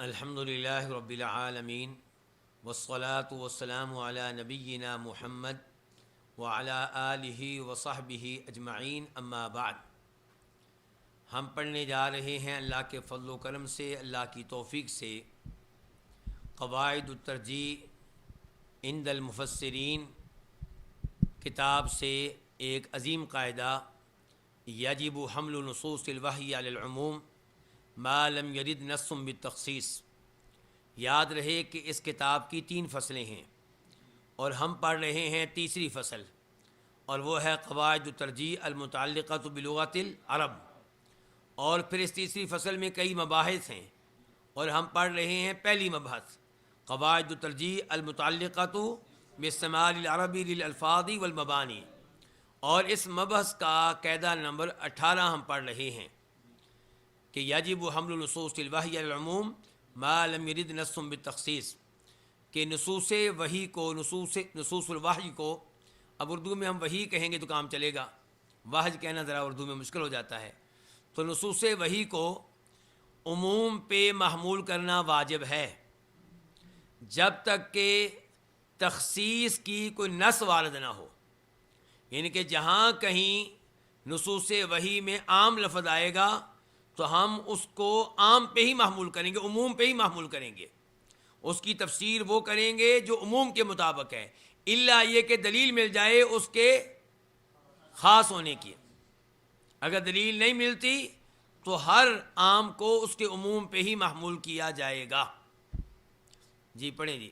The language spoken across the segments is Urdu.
الحمد للہ رب العالمین والصلاة والسلام علی نبینا محمد وعلی آلہ وصحبہ اجمعین، اما بعد۔ ہم پڑھنے جا رہے ہیں اللہ کے فضل و کرم سے، اللہ کی توفیق سے، قواعد الترجیح عند المفسرین کتاب سے ایک عظیم قاعدہ، یجب حمل نصوص الوحی علی العموم ما لم یرد نص بالتخصیص۔ یاد رہے کہ اس کتاب کی 3 فصلیں ہیں اور ہم پڑھ رہے ہیں تیسری فصل، اور وہ ہے قواعد الترجیح المتعلقۃ بلغت العرب، اور پھر اس تیسری فصل میں کئی مباحث ہیں اور ہم پڑھ رہے ہیں پہلی مبحث قواعد الترجیح المتعلقۃ باستعمال العربی للالفاظ والمبانی، اور اس مبحث کا قاعدہ نمبر 18 ہم پڑھ رہے ہیں کہ یجب حمل نصوص الوحی علی العموم ما لم یرد نص بالتخصیص، کہ نصوص وحی کو نصوص الوحی کو، اب اردو میں ہم وحی کہیں گے تو کام چلے گا، وحی کہنا ذرا اردو میں مشکل ہو جاتا ہے، تو نصوص وحی کو عموم پہ محمول کرنا واجب ہے جب تک کہ تخصیص کی کوئی نص وارد نہ ہو، یعنی کہ جہاں کہیں نصوص وحی میں عام لفظ آئے گا تو ہم اس کو عام پہ ہی محمول کریں گے، عموم پہ ہی محمول کریں گے، اس کی تفسیر وہ کریں گے جو عموم کے مطابق ہے، الا یہ کہ دلیل مل جائے اس کے خاص ہونے کی۔ اگر دلیل نہیں ملتی تو ہر عام کو اس کے عموم پہ ہی محمول کیا جائے گا۔ جی پڑھیں جی۔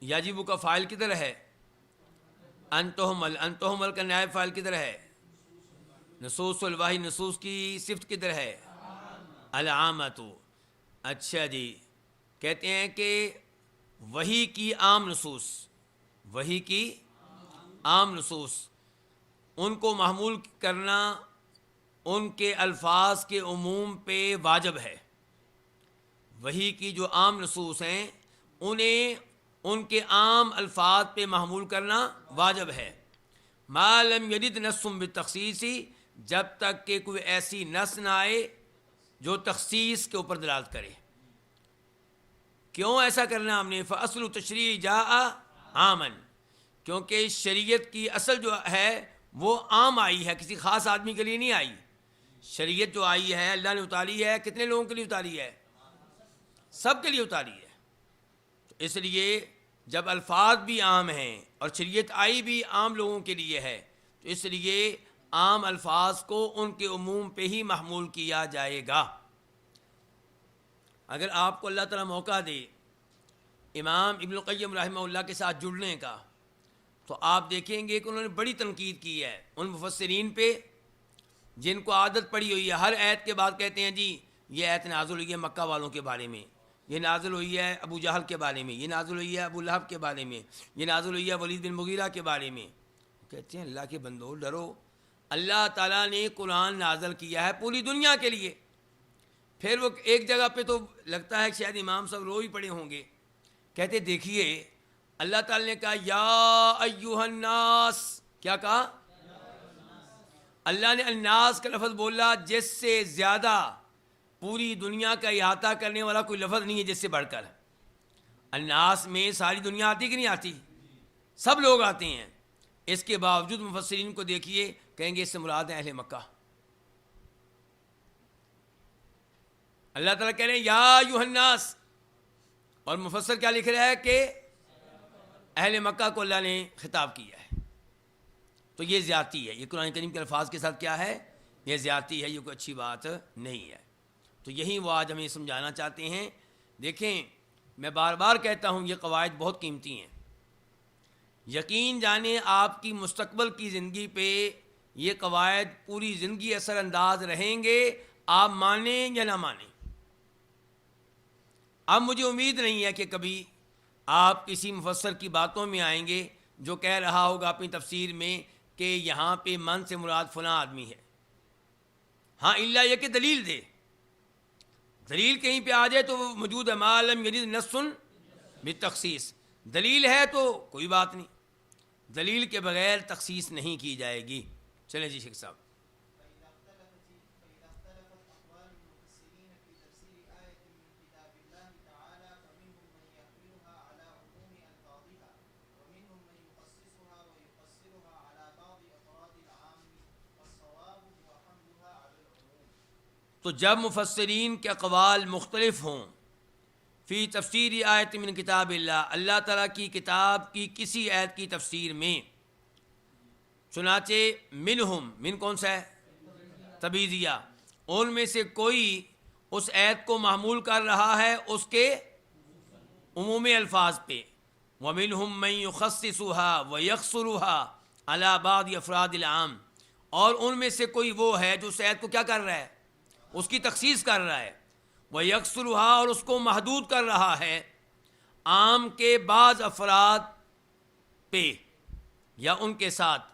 یجب کا فاعل کدھر ہے؟ انتحمل کا نائب فاعل کدھر ہے؟ نصوص الوحی، نصوص کی صفت کدھر ہے؟ العامۃ۔ اچھا جی، کہتے ہیں کہ وحی کی عام نصوص، وحی کی عام نصوص، ان کو محمول کرنا ان کے الفاظ کے عموم پہ واجب ہے۔ وحی کی جو عام نصوص ہیں انہیں ان کے عام الفاظ پہ محمول کرنا واجب ہے، ما لم یرد نص بالتخصیص، جب تک کہ کوئی ایسی نص نہ آئے جو تخصیص کے اوپر دلالت کرے۔ کیوں ایسا کرنا ہم نے؟ فاصل تشریع جاء عاما، کیونکہ شریعت کی اصل جو ہے وہ عام آئی ہے، کسی خاص آدمی کے لیے نہیں آئی۔ شریعت جو آئی ہے اللہ نے اتاری ہے، کتنے لوگوں کے لیے اتاری ہے؟ سب کے لیے اتاری ہے۔ اس لیے جب الفاظ بھی عام ہیں اور شریعت آئی بھی عام لوگوں کے لیے ہے، تو اس لیے عام الفاظ کو ان کے عموم پہ ہی محمول کیا جائے گا۔ اگر آپ کو اللہ تعالیٰ موقع دے امام ابن القیم رحمہ اللہ کے ساتھ جڑنے کا، تو آپ دیکھیں گے کہ انہوں نے بڑی تنقید کی ہے ان مفسرین پہ جن کو عادت پڑی ہوئی ہے ہر ایت کے بعد کہتے ہیں جی یہ ایت نازل ہوئی ہے مکہ والوں کے بارے میں، یہ نازل ہوئی ہے ابو جہل کے بارے میں، یہ نازل ہوئی ہے ابو لہب کے بارے میں، یہ نازل ہوئی ہے ولید بن مغیرہ کے بارے میں۔ کہتے ہیں اللہ کے بندو ڈرو، اللہ تعالیٰ نے قرآن نازل کیا ہے پوری دنیا کے لیے۔ پھر وہ ایک جگہ پہ تو لگتا ہے کہ شاید امام صاحب رو ہی پڑے ہوں گے، کہتے دیکھیے اللہ تعالیٰ نے کہا یا ایہا الناس، کیا کہا؟ اللہ نے الناس کا لفظ بولا جس سے زیادہ پوری دنیا کا احاطہ کرنے والا کوئی لفظ نہیں ہے جس سے بڑھ کر۔ الناس میں ساری دنیا آتی کہ نہیں آتی؟ سب لوگ آتے ہیں، اس کے باوجود مفسرین کو دیکھیے کہیں گے اس سے مراد ہے اہل مکہ۔ اللہ تعالیٰ کہہ رہے ہیں یا ایھا الناس، اور مفسر کیا لکھ رہا ہے کہ اہل مکہ کو اللہ نے خطاب کیا ہے، تو یہ زیادتی ہے، یہ قرآن کریم کے الفاظ کے ساتھ کیا ہے؟ یہ زیادتی ہے، یہ کوئی اچھی بات نہیں ہے۔ تو یہی وہ آج ہمیں سمجھانا چاہتے ہیں۔ دیکھیں میں بار بار کہتا ہوں یہ قواعد بہت قیمتی ہیں، یقین جانیں آپ کی مستقبل کی زندگی پہ یہ قواعد پوری زندگی اثر انداز رہیں گے، آپ مانیں یا نہ مانیں۔ اب مجھے امید نہیں ہے کہ کبھی آپ کسی مفسر کی باتوں میں آئیں گے جو کہہ رہا ہوگا اپنی تفسیر میں کہ یہاں پہ من سے مراد فلاں آدمی ہے، ہاں الا یہ کہ دلیل دے، دلیل کہیں پہ آ جائے تو وہ موجود ہے، ما لم یرد نص بالتخصیص، دلیل ہے تو کوئی بات نہیں، دلیل کے بغیر تخصیص نہیں کی جائے گی۔ چلیں جی شیخ صاحب۔ فإذا اختلفت أقوال المفسرين في تفسير آية من كتاب الله تعالى فمنهم من يحملها على عموم ألفاظها ومنهم من يخصصها ويقصرها على بعض أفراد العام والصواب هو حملها على العموم۔ تو جب مفسرین کے اقوال مختلف ہوں فی تفسیر آیت من کتاب اللہ، اللہ تعالیٰ کی کتاب کی کسی آیت کی تفسیر میں، چنانچہ منہم، من کون سا ہے؟ تبعیضیہ، ان میں سے کوئی اس آیت کو محمول کر رہا ہے اس کے عمومی الفاظ پہ، ومنہم من یخصصها ویقصرها علی بعض افراد العام، اور ان میں سے کوئی وہ ہے جو اس آیت کو کیا کر رہا ہے؟ اس کی تخصیص کر رہا ہے، ویقصرها، اور اس کو محدود کر رہا ہے عام کے بعض افراد پہ یا ان کے ساتھ،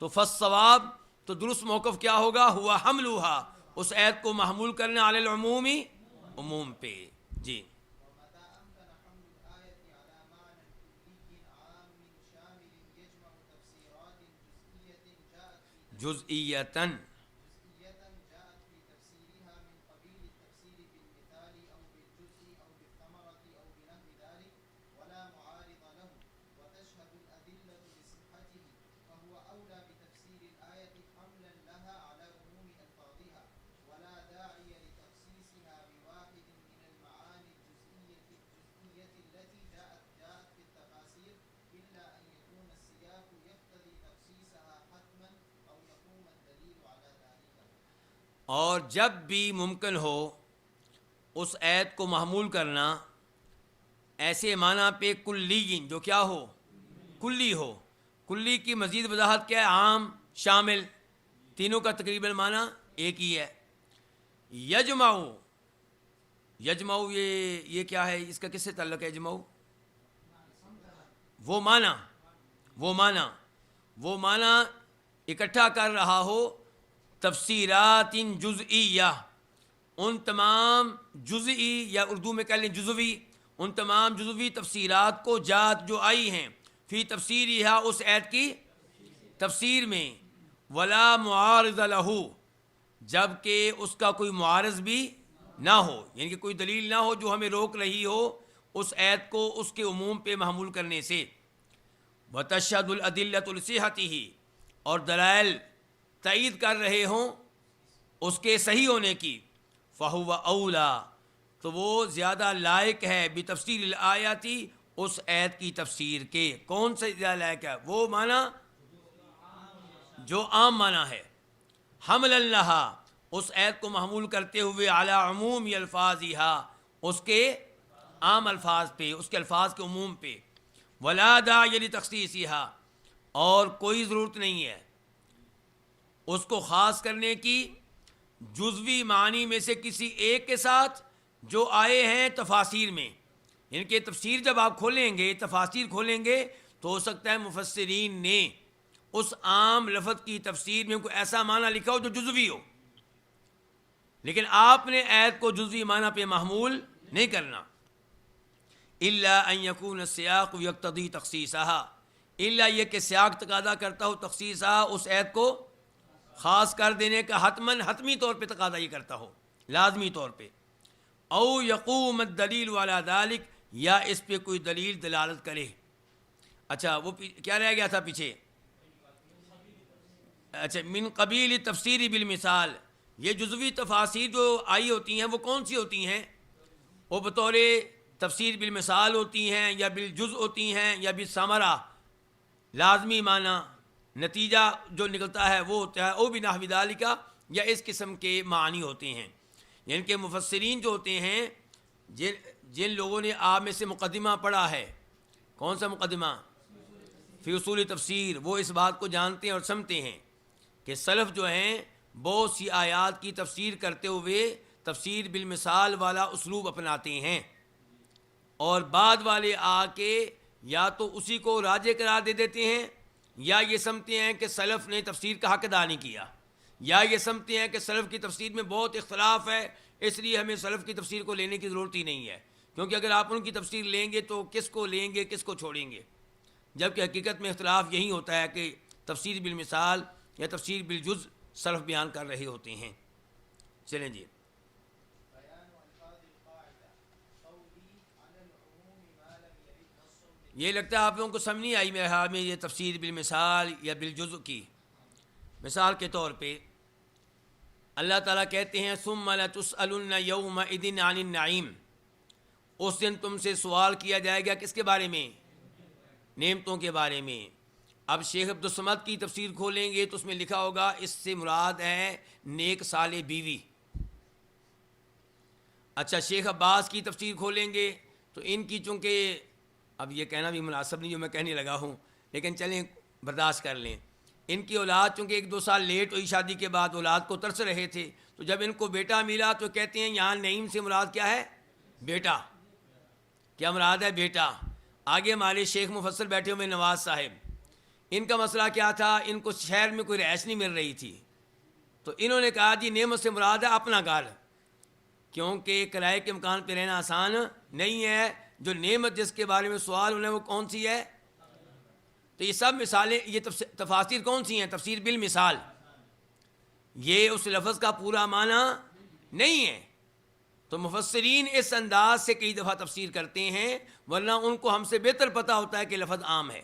تو فالصواب، تو درست موقف کیا ہوگا؟ ہوا حملها، اس آیت کو محمول کرنا علی العمومی، عموم پہ۔ جی ومتى أمكن حمل الآية على معنى كلي عام شامل يجمع تفسيرات جزئیتاً، جاءت في تفسيرها من قبيل التفسير بالمثال أو بالجزء أو بالثمرة أو بنحو ذلك ولا معارض له وتشهد الأدلة لصحته، فهو أولى بتفسير الآية حملا لها على عموم ألفاظها ولا داعي لتخصيصها بواحد من المعاني الجزئية التي جاءت في التفاسير إلا أن يكون السياق يقتضي تخصيصها حتما أو يقوم الدليل على ذلك۔ اور جب بھی ممکن ہو اس آیت کو محمول کرنا ایسے معنی پہ کلی، جو کیا ہو؟ کلی ہو۔ کلی کی مزید وضاحت کیا ہے؟ عام، شامل، تینوں کا تقریباً معنی ایک ہی ہے۔ یجمعو، یجمعو یہ کیا ہے؟ اس کا کس سے تعلق ہے؟ یجمعو وہ معنی اکٹھا کر رہا ہو تفسیرات جزئیہ، ان تمام جزئی، یا اردو میں کہہ لیں جزوی، ان تمام جزوی تفسیرات کو جات جو آئی ہیں فی تفسیرہا، اس آیت کی تفسیر میں، ولا معارض لہ، جب کہ اس کا کوئی معارض بھی نہ ہو، یعنی کہ کوئی دلیل نہ ہو جو ہمیں روک رہی ہو اس آیت کو اس کے عموم پہ محمول کرنے سے، وتشہد الادلۃ لصحتہ، اور دلائل تائید کر رہے ہوں اس کے صحیح ہونے کی، فہو اولا، تو وہ زیادہ لائق ہے بتفسیر الآیاتی، اس آیت کی تفسیر کے۔ کون سے زیادہ لائق ہے؟ وہ معنی جو عام معنی ہے، حملا لہا، اس آیت کو محمول کرتے ہوئے، علی عموم الفاظہا، اس کے عام الفاظ پہ، اس کے الفاظ کے عموم پہ، ولا داعی لتخصیصہا، اور کوئی ضرورت نہیں ہے اس کو خاص کرنے کی جزوی معنی میں سے کسی ایک کے ساتھ جو آئے ہیں تفاسیر میں، یعنی کہ تفسیر جب آپ کھولیں گے، تفاسیر کھولیں گے، تو ہو سکتا ہے مفسرین نے اس عام لفظ کی تفسیر میں کوئی ایسا معنی لکھا ہو جو جزوی ہو، لیکن آپ نے آیت کو جزوی معنی پہ محمول نہیں کرنا۔ الا ان یکون السیاق یقتضی تخصیصہا، الا یہ کہ سیاق تقاضا کرتا ہو تخصیصہا، اس آیت کو خاص کر دینے کا، حتمی طور پہ تقاضا یہ کرتا ہو، لازمی طور پہ، او یقوم الدلیل علی ذلک، یا اس پہ کوئی دلیل دلالت کرے۔ اچھا وہ کیا رہ گیا تھا پیچھے؟ اچھا، من قبیل تفسیر بالمثال، یہ جزوی تفاسیر جو آئی ہوتی ہیں وہ کون سی ہوتی ہیں؟ وہ بطور تفسیر بالمثال ہوتی ہیں، یا بالجز ہوتی ہیں، یا بالثمرہ، لازمی معنی، نتیجہ جو نکلتا ہے وہ ہوتا ہے، او بنحو ذالک، یا اس قسم کے معنی ہوتے ہیں۔ یعنی کہ مفسرین جو ہوتے ہیں، جن لوگوں نے آپ میں سے مقدمہ پڑھا ہے، کون سا مقدمہ؟ فی اصول تفسیر، وہ اس بات کو جانتے ہیں اور سمجھتے ہیں کہ سلف جو ہیں بہت سی آیات کی تفسیر کرتے ہوئے تفسیر بالمثال والا اسلوب اپناتے ہیں، اور بعد والے آ کے یا تو اسی کو راجع قرار دے دیتے ہیں، یا یہ سمجھتے ہیں کہ سلف نے تفسیر کا حق ادا نہیں کیا، یا یہ سمجھتے ہیں کہ سلف کی تفسیر میں بہت اختلاف ہے، اس لیے ہمیں سلف کی تفسیر کو لینے کی ضرورت ہی نہیں ہے، کیونکہ اگر آپ ان کی تفسیر لیں گے تو کس کو لیں گے، کس کو چھوڑیں گے؟ جبکہ حقیقت میں اختلاف یہی ہوتا ہے کہ تفسیر بالمثال یا تفسیر بالجز سلف بیان کر رہے ہوتے ہیں۔ چلیں جی، بيان ألفاظ القاعدة قولي على العموم ما لم يرد نص یہ لگتا ہے آپ لوگوں کو سمجھ نہیں آئی میرے خیال میں یہ تفسیر بالمثال یا بالجزء کی۔ مثال کے طور پہ اللہ تعالیٰ کہتے ہیں ثم لتسألن یومئذ عن النعیم، اس دن تم سے سوال کیا جائے گا کس کے بارے میں؟ نعمتوں کے بارے میں۔ اب شیخ عبدالصمد کی تفسیر کھولیں گے تو اس میں لکھا ہوگا اس سے مراد ہے نیک صالح بیوی۔ اچھا، شیخ عباس کی تفسیر کھولیں گے تو ان کی چونکہ اب یہ کہنا بھی مناسب نہیں جو میں کہنے لگا ہوں، لیکن چلیں برداشت کر لیں، ان کی اولاد چونکہ 1-2 سال لیٹ ہوئی شادی کے بعد، اولاد کو ترس رہے تھے، تو جب ان کو بیٹا ملا تو کہتے ہیں یہاں نعیم سے مراد کیا ہے؟ بیٹا۔ کیا مراد ہے؟ بیٹا۔ آگے ہمارے شیخ مفسر بیٹھے ہوئے نواز صاحب، ان کا مسئلہ کیا تھا؟ ان کو شہر میں کوئی رہائش نہیں مل رہی تھی، تو انہوں نے کہا جی نعمت سے مراد ہے اپنا گھر، کیونکہ کرائے کے مکان پہ رہنا آسان نہیں ہے، جو نعمت جس کے بارے میں سوال ہونا ہے وہ کون سی ہے؟ تو یہ سب مثالیں، یہ تفاسیر کون سی ہیں؟ تفسیر بالمثال، یہ اس لفظ کا پورا معنی نہیں ہے۔ تو مفسرین اس انداز سے کئی دفعہ تفسیر کرتے ہیں، ورنہ ان کو ہم سے بہتر پتہ ہوتا ہے کہ لفظ عام ہے،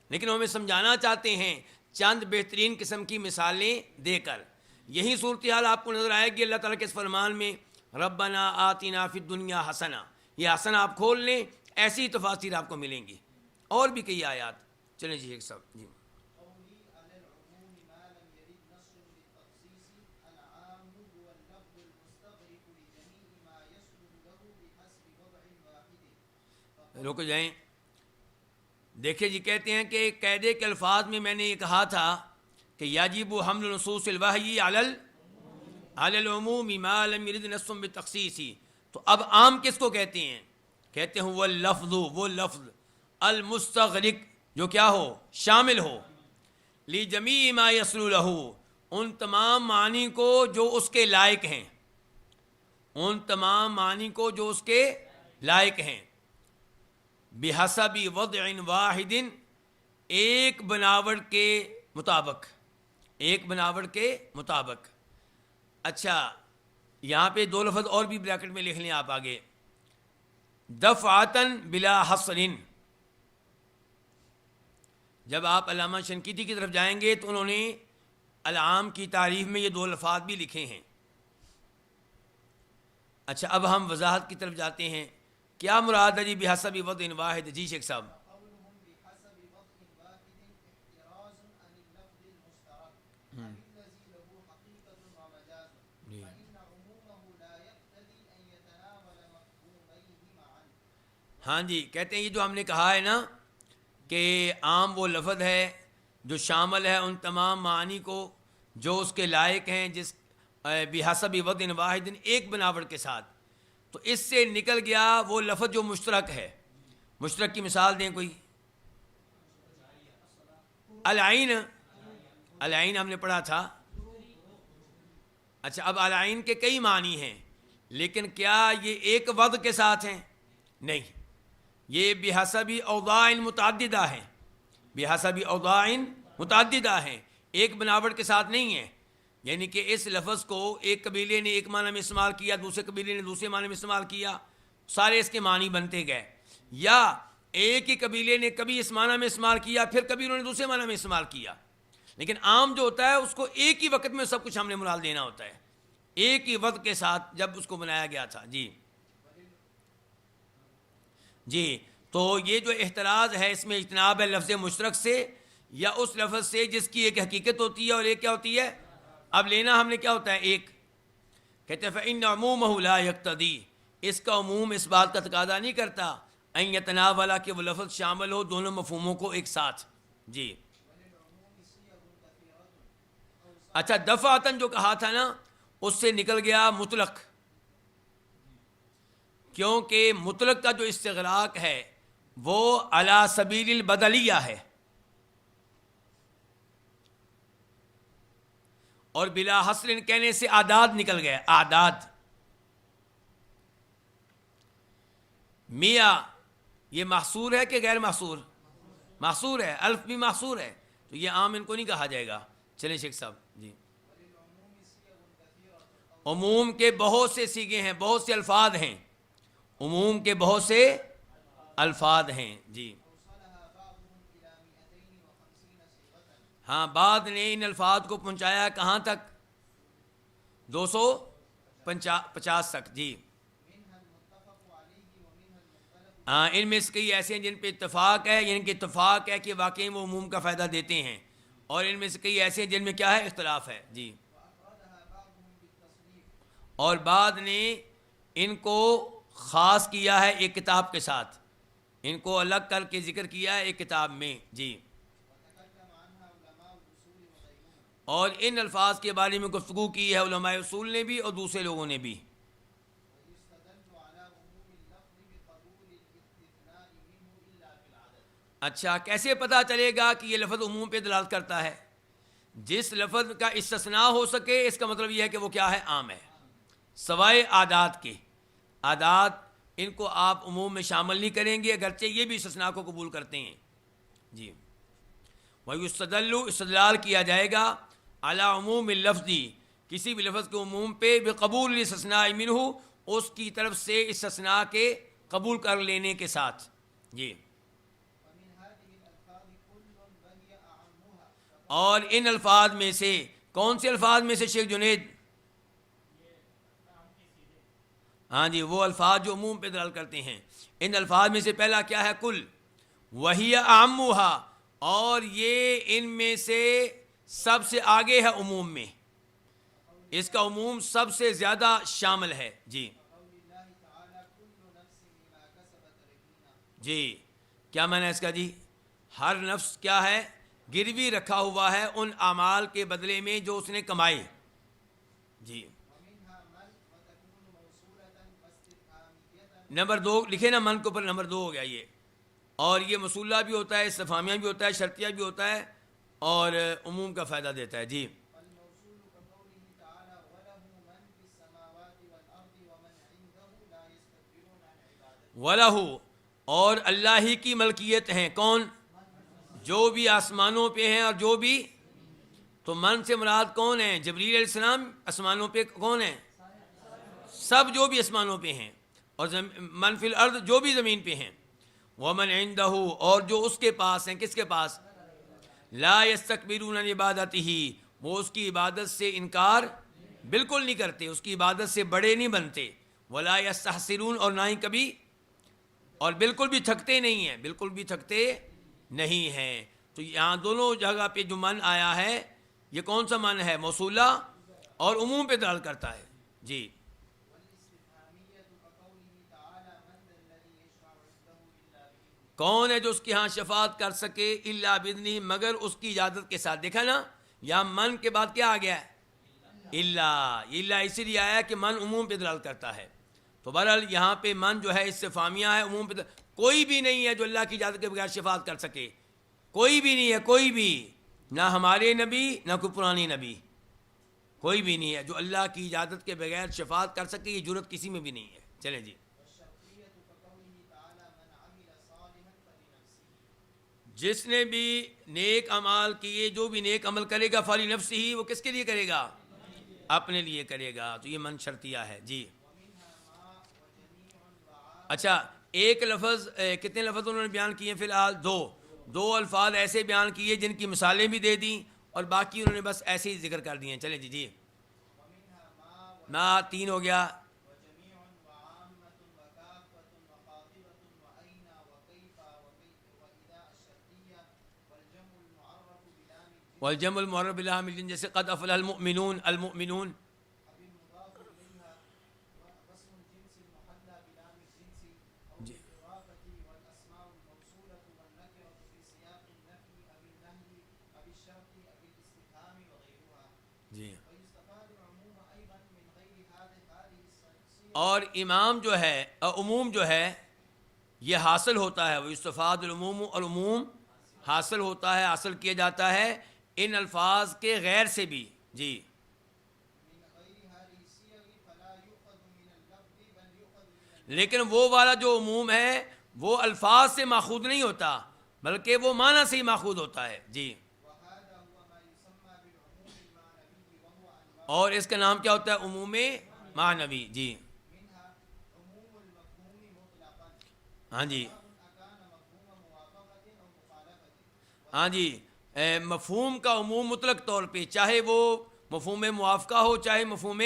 لیکن ہمیں سمجھانا چاہتے ہیں چند بہترین قسم کی مثالیں دے کر۔ یہی صورتحال آپ کو نظر آئے گی اللہ تعالیٰ کے اس فرمان میں ربنا آتنا فی الدنیا حسنہ، یہ حسنہ آپ کھول لیں، ایسی تفاسیر آپ کو ملیں گی، اور بھی کئی آیات۔ چلیں جی ایک سب جی، قولي على العموم ما لم يرد نص للتخصيص العام هو اللفظ المستغرق لجميع ما يسلم له بحسب وضع واحد رک جائیں، دیکھیں جی، کہتے ہیں کہ قاعدے کے الفاظ میں نے یہ کہا تھا کہ یجب حمل نصوص الوحی علی العموم ما لم يرد نص بالتخصیص، تو اب عام کس کو کہتے ہیں؟ کہتے ہیں وہ لفظ، وہ لفظ المستغرق جو کیا ہو؟ شامل ہو، لجمیع ما یصلح لہ، ان تمام معنی کو جو اس کے لائق ہیں، ان تمام معنی کو جو اس کے لائق ہیں، بحسب وضع واحد، ایک بناوٹ کے مطابق، ایک بناوٹ کے مطابق۔ اچھا، یہاں پہ 2 لفظ اور بھی بریکٹ میں لکھ لیں آپ آگے، دفعتاً بلا حصر، جب آپ علامہ شنقیطی کی طرف جائیں گے تو انہوں نے العام کی تعریف میں یہ 2 لفظ بھی لکھے ہیں۔ اچھا، اب ہم وضاحت کی طرف جاتے ہیں، کیا مراد ہے جی بحسب وضع واحد؟ جی شیخ صاحب، قولهم بحسب وضع واحد احتراز عن اللفظ المشترك الذي له حقيقة ومجاز، فإن عمومه لا يقتضي أن يتناول مفهوميه معا۔ ہاں جی، کہتے ہیں یہ جو ہم نے کہا ہے نا کہ عام وہ لفظ ہے جو شامل ہے ان تمام معانی کو جو اس کے لائق ہیں، جس بحسب وضع واحد، ایک بناوٹ کے ساتھ، تو اس سے نکل گیا وہ لفظ جو مشترک ہے۔ مشترک کی مثال دیں کوئی؟ العین، العین ہم نے پڑھا تھا۔ اچھا، اب العین کے کئی معنی ہیں، لیکن کیا یہ ایک وضع کے ساتھ ہیں؟ نہیں، یہ بحسب اوضاع متعددہ ہیں، بحسب اوضاع متعددہ ہیں، ایک بناوٹ کے ساتھ نہیں ہیں۔ یعنی کہ اس لفظ کو ایک قبیلے نے ایک معنی میں استعمال کیا، دوسرے قبیلے نے دوسرے معنی میں استعمال کیا، سارے اس کے معنی بنتے گئے، یا ایک ہی قبیلے نے کبھی اس معنی میں استعمال کیا پھر کبھی انہوں نے دوسرے معنی میں استعمال کیا۔ لیکن عام جو ہوتا ہے اس کو ایک ہی وقت میں سب کچھ ہم نے مراد دینا ہوتا ہے، ایک ہی وقت کے ساتھ جب اس کو بنایا گیا تھا۔ جی جی، تو یہ جو احتراز ہے اس میں اجتناب ہے لفظ مشترک سے یا اس لفظ سے جس کی ایک حقیقت ہوتی ہے اور ایک کیا ہوتی ہے؟ اب لینا ہم نے کیا ہوتا ہے؟ ایک۔ کہتے ہیں فإن عمومہ لا یقتضی، اس کا عموم اس بات کا تقاضا نہیں کرتا ان یتناولا کہ وہ لفظ شامل ہو دونوں مفہوموں کو ایک ساتھ۔ جی اچھا، دفعتاً جو کہا تھا نا اس سے نکل گیا مطلق، کیونکہ مطلق کا جو استغراق ہے وہ علی سبیل البدلیہ ہے، اور بلا حصر کہنے سے اعداد نکل گئے، اعداد. میاں یہ محصور ہے کہ غیر محصور؟ محصور ہے، الف بھی محصور ہے، تو یہ عام ان کو نہیں کہا جائے گا. چلیں شیخ صاحب جی. عموم کے بہت سے صیغے ہیں، بہت سے الفاظ ہیں، عموم کے بہت سے الفاظ ہیں جی. ہاں، بعد نے ان الفاظ کو پہنچایا کہاں تک؟ 250 تک جی. ہاں، ان میں سے کئی ایسے ہیں جن پہ اتفاق ہے، یعنی کہ اتفاق ہے کہ واقعی وہ عموم کا فائدہ دیتے ہیں، اور ان میں سے کئی ایسے ہیں جن میں کیا ہے؟ اختلاف ہے جی. اور بعد نے ان کو خاص کیا ہے ایک کتاب کے ساتھ، ان کو الگ کر کے ذکر کیا ہے ایک کتاب میں جی. اور ان الفاظ کے بارے میں گفتگو کی ہے علماء اصول نے بھی اور دوسرے لوگوں نے بھی. اچھا، کیسے پتہ چلے گا کہ یہ لفظ عموم پہ دلالت کرتا ہے؟ جس لفظ کا استثناء ہو سکے اس کا مطلب یہ ہے کہ وہ کیا ہے؟ عام ہے، سوائے عادات کے. عادات ان کو آپ عموم میں شامل نہیں کریں گے، اگرچہ یہ بھی استثناء کو قبول کرتے ہیں جی. وَيُسْتَدَلُّ استدلال کیا جائے گا علی عموم اللفظی، کسی بھی لفظ کے عموم پہ بقبول الاستثناء منہ، اس کی طرف سے استثناء کے قبول کر لینے کے ساتھ جی. اور ان الفاظ میں سے کون سے الفاظ میں سے شیخ جنید؟ ہاں جی، وہ الفاظ جو عموم پہ دلالت کرتے ہیں. ان الفاظ میں سے پہلا کیا ہے؟ کل. وہی اعمھا، اور یہ ان میں سے سب سے آگے ہے عموم میں، اس کا عموم سب سے زیادہ شامل ہے جی. جی، کیا معنی ہے اس کا جی؟ ہر نفس کیا ہے؟ گروی رکھا ہوا ہے ان اعمال کے بدلے میں جو اس نے کمائے جی. نمبر 2 لکھے نا، من کے اوپر نمبر 2 ہو گیا یہ. اور یہ موصولہ بھی ہوتا ہے، استفہامیہ بھی ہوتا ہے، شرطیہ بھی ہوتا ہے، اور عموم کا فائدہ دیتا ہے جی. وَلَهُ، اور اللہ ہی کی ملکیت ہیں. کون؟ جو بھی آسمانوں پہ ہیں اور جو بھی. تو من سے مراد کون ہیں؟ جبریل علیہ السلام آسمانوں پہ کون ہیں؟ سب جو بھی آسمانوں پہ ہیں، اور من فی الارض جو بھی زمین پہ ہیں. ومن عندہ، اور جو اس کے پاس ہیں. کس کے پاس؟ لا یستکبرون عن عبادتہ، وہ اس کی عبادت سے انکار بالکل نہیں کرتے، اس کی عبادت سے بڑے نہیں بنتے. ولا یستحسرون، اور نہ ہی کبھی، اور بالکل بھی تھکتے نہیں ہیں، بالکل بھی تھکتے نہیں ہیں. تو یہاں دونوں جگہ پہ جو من آیا ہے یہ کون سا من ہے؟ موصولہ اور عموم پہ دلالت کرتا ہے جی. کون ہے جو اس کے ہاں شفاعت کر سکے؟ الا باذنہ، مگر اس کی اجازت کے ساتھ. دیکھا نا، یہاں من کے بعد کیا آ گیا ہے؟ الا اسی لیے آیا کہ من عموم پہ دلالت کرتا ہے. تو بہرحال یہاں پہ من جو ہے استفہامیہ ہے، عموم پہ کوئی بھی نہیں ہے جو اللہ کی اجازت کے بغیر شفاعت کر سکے. کوئی بھی نہیں ہے، کوئی بھی، نہ ہمارے نبی نہ کوئی پرانی نبی، کوئی بھی نہیں ہے جو اللہ کی اجازت کے بغیر شفاعت کر سکے. یہ جرت کسی میں بھی نہیں ہے. چلیں جی. جس نے بھی نیک اعمال کیے، جو بھی نیک عمل کرے گا فلی نفسی ہی، وہ کس کے لیے کرے گا؟ اپنے لیے کرے گا. تو یہ من شرطیہ ہے جی. اچھا، ایک لفظ، کتنے لفظ انہوں نے بیان کیے ہیں فی الحال؟ دو الفاظ ایسے بیان کیے جن کی مثالیں بھی دے دیں، اور باقی انہوں نے بس ایسے ہی ذکر کر دیے ہیں. چلیں جی. نا 3 ہو گیا. والجمع المعرب بلام الجن، جیسے قد افلح المؤمنون، المؤمنون. جی. جی. اور امام جو ہے عموم جو ہے یہ حاصل ہوتا ہے، وہ استفاد العموم، اور عموم حاصل ہوتا ہے، حاصل کیا جاتا ہے ان الفاظ کے غیر سے بھی. جی من غير هذه الصيغ فلا يؤخذ من اللفظ بل يؤخذ من لیکن وہ والا جو عموم ہے وہ الفاظ سے ماخوذ نہیں ہوتا بلکہ وہ معنی سے ہی ماخوذ ہوتا ہے. جی وهذا هو ما يسمى بالعموم المعنوي وهو انواع اور اس کا نام کیا ہوتا ہے؟ عموم معنوی. جی منها عموم المفهوم مطلقا ہاں جی سواء أكان مفهوم موافقة أو مخالفة ہاں جی مفہوم کا عموم مطلق طور پہ، چاہے وہ مفہوم موافقہ ہو چاہے مفہوم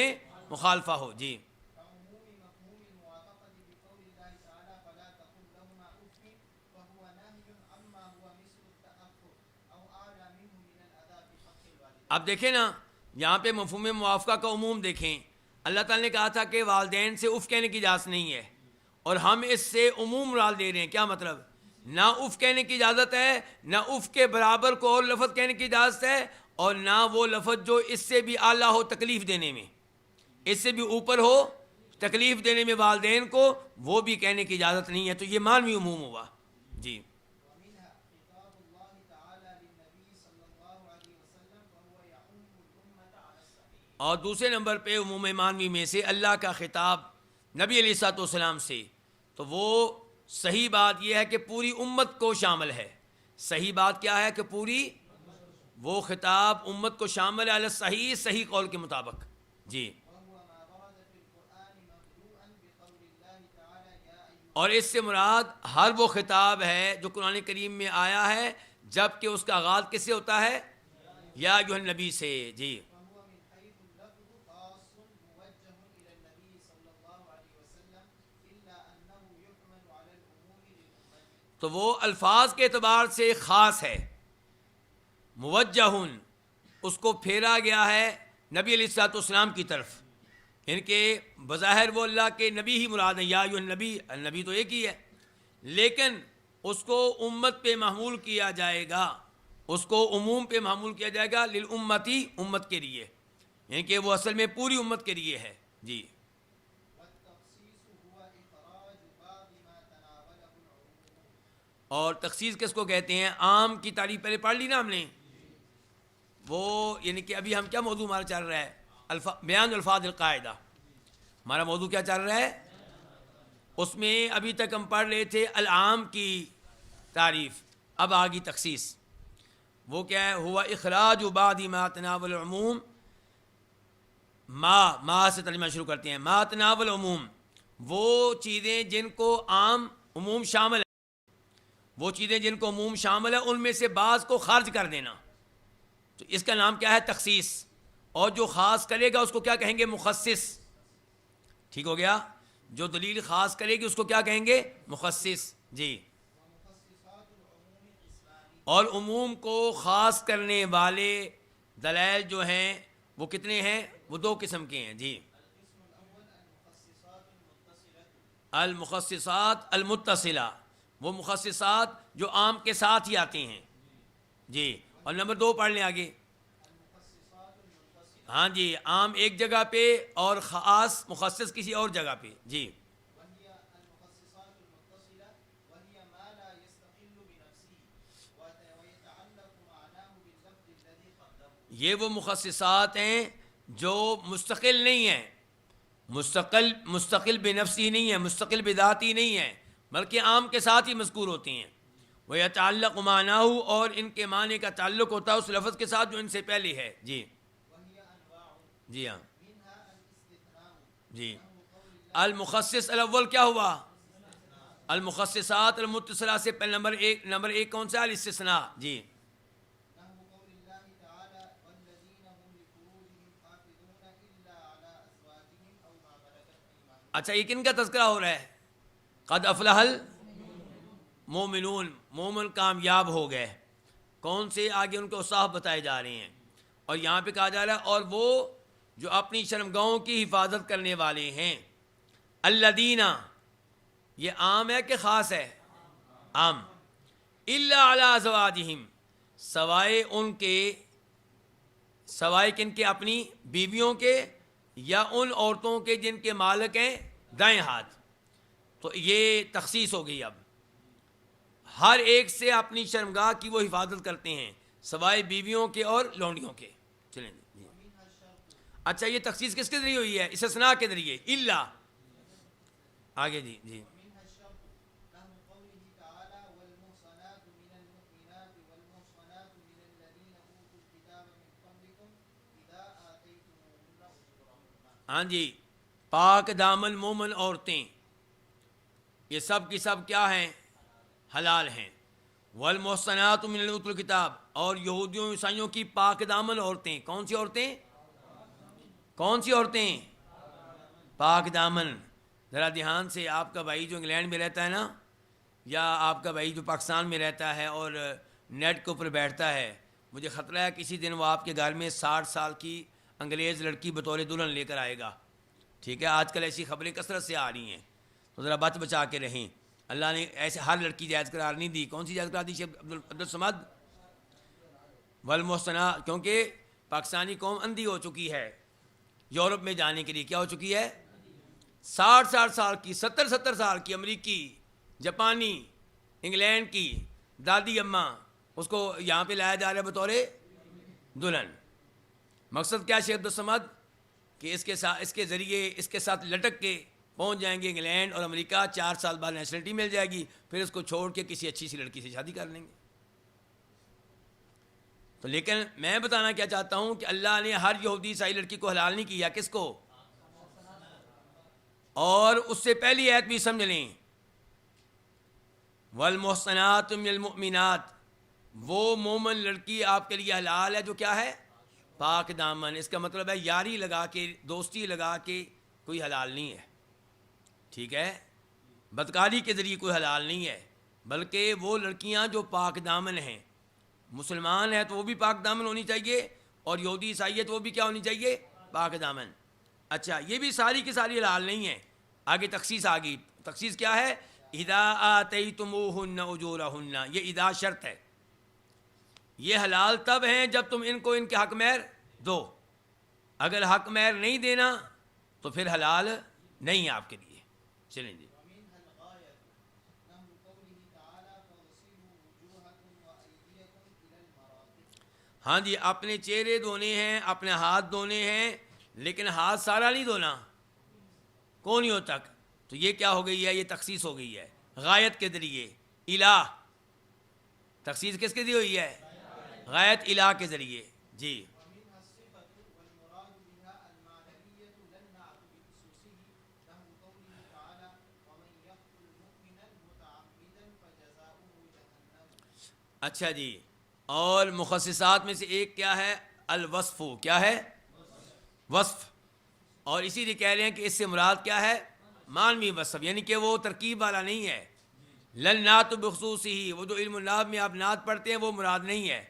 مخالفہ ہو. جی كعموم مفهوم الموافقة بقول الله تعالى فلا تقل لهما أف فهو نهي عما هو مثل التأخر أو أعلى منه من الأذى في حق الوالدين. اب دیکھیں نا، یہاں پہ مفہوم موافقہ کا عموم دیکھیں. اللہ تعالیٰ نے کہا تھا کہ والدین سے اف کہنے کی اجازت نہیں ہے، اور ہم اس سے عموم مراد دے رہے ہیں. کیا مطلب؟ نہ اف کہنے کی اجازت ہے، نہ اف کے برابر کو اور لفظ کہنے کی اجازت ہے، اور نہ وہ لفظ جو اس سے بھی اعلیٰ ہو تکلیف دینے میں، اس سے بھی اوپر ہو تکلیف دینے میں والدین کو، وہ بھی کہنے کی اجازت نہیں ہے. تو یہ معنوی عموم ہوا. جی ومنها خطاب الله تعالى للنبي صلى الله عليه وسلم فهو يعم الأمة على الصحيح. اور دوسرے نمبر پہ عموم معنوی میں سے اللہ کا خطاب نبی علیہ الصلوۃ والسلام سے، تو وہ صحیح بات یہ ہے کہ پوری امت کو شامل ہے. صحیح بات کیا ہے؟ کہ پوری وہ خطاب امت کو شامل ہے، علی صحیح، صحیح قول کے مطابق. جی وهو ما ورد في القرآن مبدوءا بقول الله تعالى يا أيها اور اس سے مراد ہر وہ خطاب ہے جو قرآن کریم میں آیا ہے جب کہ اس کا آغاز کس سے ہوتا ہے؟ یا ایھا النبی سے. جی وهو من حيث اللفظ خاص موجه إلى النبي صلى الله عليه وسلم إلا أنه يحمل على العموم للأمة. تو وہ الفاظ کے اعتبار سے خاص ہے، موجہ، اس کو پھیرا گیا ہے نبی علیہ الصلوۃ والسلام کی طرف، ان کے بظاہر وہ اللہ کے نبی ہی مراد ہیں، یا ایھا النبی، النبی تو ایک ہی ہے، لیکن اس کو امت پہ محمول کیا جائے گا، اس کو عموم پہ محمول کیا جائے گا، للامتی، امت کے لیے، یعنی کہ وہ اصل میں پوری امت کے لیے ہے. جی والتخصيص هو إخراج بعض ما تناوله العموم. اور تخصیص کس کو کہتے ہیں؟ عام کی تعریف پہلے پڑھ لی نا ہم نے، وہ یعنی کہ ابھی ہم کیا موضوع ہمارا چل رہا ہے؟ بیان الفاظ القاعدہ. ہمارا موضوع کیا چل رہا ہے؟ اس میں ابھی تک ہم پڑھ رہے تھے العام کی تعریف، اب آگی تخصیص. وہ کیا ہے؟ ہوا اخراج بعض ما تناول العموم. ما سے ترجمہ شروع کرتے ہیں. ما تناول العموم، وہ چیزیں جن کو عام عموم شامل ہے، وہ چیزیں جن کو عموم شامل ہے ان میں سے بعض کو خارج کر دینا، تو اس کا نام کیا ہے؟ تخصیص. اور جو خاص کرے گا اس کو کیا کہیں گے؟ مخصص. ٹھیک ہو گیا؟ جو دلیل خاص کرے گی اس کو کیا کہیں گے؟ مخصص. جی ومخصصات العموم قسمان. اور عموم کو خاص کرنے والے دلائل جو ہیں وہ کتنے ہیں؟ وہ دو قسم کے ہیں. جی القسم الأول المخصصات المتصلة. المخصصات المتصلہ، وہ مخصصات جو عام کے ساتھ ہی آتے ہیں. جی اور نمبر 2 پڑھ لیں آگے. المخصصات المنفصلة ہاں جی، عام ایک جگہ پہ اور خاص مخصص کسی اور جگہ پہ. جی وهي المخصصات المتصلة وهي ما لا يستقل بنفسه ويتعلق معناه باللفظ الذي قبله. یہ وہ مخصصات ہیں جو مستقل نہیں ہیں، مستقل بنفسی نہیں ہے، مستقل بذاتی نہیں ہے، بلکہ عام کے ساتھ ہی مذکور ہوتی ہیں. وَيَتَعَلَّقُ مَعْنَاهُ، اور ان کے معنی کا تعلق ہوتا ہے اس لفظ کے ساتھ جو ان سے پہلے ہے. جی وهي أنواع جی ہاں منها الاستثناء. جی. المخصص الاول کیا ہوا؟ المخصصات المتصلہ سے پہلے نمبر ایک کون سا؟ الاستثناء. جی نحو قول الله تعالى والذين هم لفروجهم حافظون إلا على أزواجهم أو ما ملكت أيمانهم. اچھا، یہ کن کا تذکرہ ہو رہا ہے؟ قد افلح المؤمنون، مومن کامیاب ہو گئے. کون سے؟ آگے ان کے اوصاف بتائے جا رہے ہیں، اور یہاں پہ کہا جا رہا ہے اور وہ جو اپنی شرمگاہوں کی حفاظت کرنے والے ہیں. الذین، یہ عام ہے کہ خاص ہے؟ عام. الا علی ازواجہم، سوائے ان کے، سوائے کن کے؟ اپنی بیویوں کے، یا ان عورتوں کے جن کے مالک ہیں دائیں ہاتھ. تو یہ تخصیص ہو گئی. اب ہر ایک سے اپنی شرمگاہ کی وہ حفاظت کرتے ہیں سوائے بیویوں کے اور لونڈیوں کے. چلیں جی. اچھا یہ تخصیص کس کے ذریعے ہوئی ہے؟ استثناء کے ذریعے. الا آگے جی جی. ومنها الشرط نحو قوله تعالى والمحصنات من المؤمنات والمحصنات من الذين أوتوا الكتاب من قبلكم إذا آتيتموهن أجورهن. ہاں جی. پاک دامن مومن عورتیں یہ سب کی سب کیا ہیں؟ حلال ہیں. والمحصنات من الذین اوتوا الکتاب اور یہودیوں عیسائیوں کی پاک دامن عورتیں. کون سی عورتیں؟ کون سی عورتیں؟ پاک دامن. ذرا دھیان سے. آپ کا بھائی جو انگلینڈ میں رہتا ہے نا، یا آپ کا بھائی جو پاکستان میں رہتا ہے اور نیٹ کے اوپر بیٹھتا ہے، مجھے خطرہ ہے کسی دن وہ آپ کے گھر میں 60 سال کی انگریز لڑکی بطور دلہن لے کر آئے گا. ٹھیک ہے، آج کل ایسی خبریں کثرت سے آ رہی ہیں، تو ذرا بچ بچا کے رہیں. اللہ نے ایسے ہر لڑکی جائز قرار نہیں دی. کون سی جائز قرار دی شیخ عبدالصمد؟ والمحصنات. کیونکہ پاکستانی قوم اندھی ہو چکی ہے یورپ میں جانے کے لیے. کیا ہو چکی ہے؟ 60 سال کی، 70 سال کی امریکی، جاپانی، انگلینڈ کی دادی اماں، اس کو یہاں پہ لایا جا رہا ہے بطور دلہن. مقصد کیا شیخ عبدالصمد؟ کہ اس کے ذریعے اس کے ساتھ لٹک کے پہنچ جائیں گے انگلینڈ اور امریکہ. 4 سال بعد نیشنلٹی مل جائے گی، پھر اس کو چھوڑ کے کسی اچھی سی لڑکی سے شادی کر لیں گے. تو لیکن میں بتانا کیا چاہتا ہوں کہ اللہ نے ہر یہودی عیسائی لڑکی کو حلال نہیں کیا. کس کو؟ اور اس سے پہلی آیت بھی سمجھ لیں. والمحصنات من المؤمنات، وہ مومن لڑکی آپ کے لیے حلال ہے جو کیا ہے؟ پاک دامن. اس کا مطلب ہے یاری لگا کے، دوستی لگا کے کوئی حلال نہیں ہے. ٹھیک ہے، بدکاری کے ذریعے کوئی حلال نہیں ہے، بلکہ وہ لڑکیاں جو پاک دامن ہیں. مسلمان ہے تو وہ بھی پاک دامن ہونی چاہیے، اور یہودی عیسائی ہے تو وہ بھی کیا ہونی چاہیے؟ پاک دامن. اچھا یہ بھی ساری کی ساری حلال نہیں ہے. آگے تخصیص آ گئی. تخصیص کیا ہے؟ اذا آتیتموہن اجورہن. یہ اذا شرط ہے. یہ حلال تب ہیں جب تم ان کو ان کے حق مہر دو. اگر حق مہر نہیں دینا تو پھر حلال نہیں ہے آپ کے لیے. چلیں جی. ومنها الغاية نحو قوله تعالى فاغسلوا وجوهكم وأيديكم إلى المرافق. ہاں جی، اپنے چہرے دھونے ہیں، اپنے ہاتھ دھونے ہیں، لیکن ہاتھ سارا نہیں دھونا، کونیوں تک. تو یہ کیا ہو گئی ہے؟ یہ تخصیص ہو گئی ہے غایت کے ذریعے. الہ. تخصیص کس کے ذریعے ہوئی ہے؟ غایت الہ کے ذریعے. جی. ومنها الصفة والمراد بها المعنوية لا النعت بخصوصه نحو قوله تعالى ومن يقتل مؤمنا متعمدا فجزاؤه جهنم. اچھا جی. اور مخصصات میں سے ایک کیا ہے؟ الوصف. کیا ہے؟ وصف. اور اسی لیے کہہ رہے ہیں کہ اس سے مراد کیا ہے؟ معنوی وصف، یعنی کہ وہ ترکیب والا نہیں ہے. للنعت بخصوص ہی، وہ جو علم النحو میں آپ نعت پڑھتے ہیں وہ مراد نہیں ہے،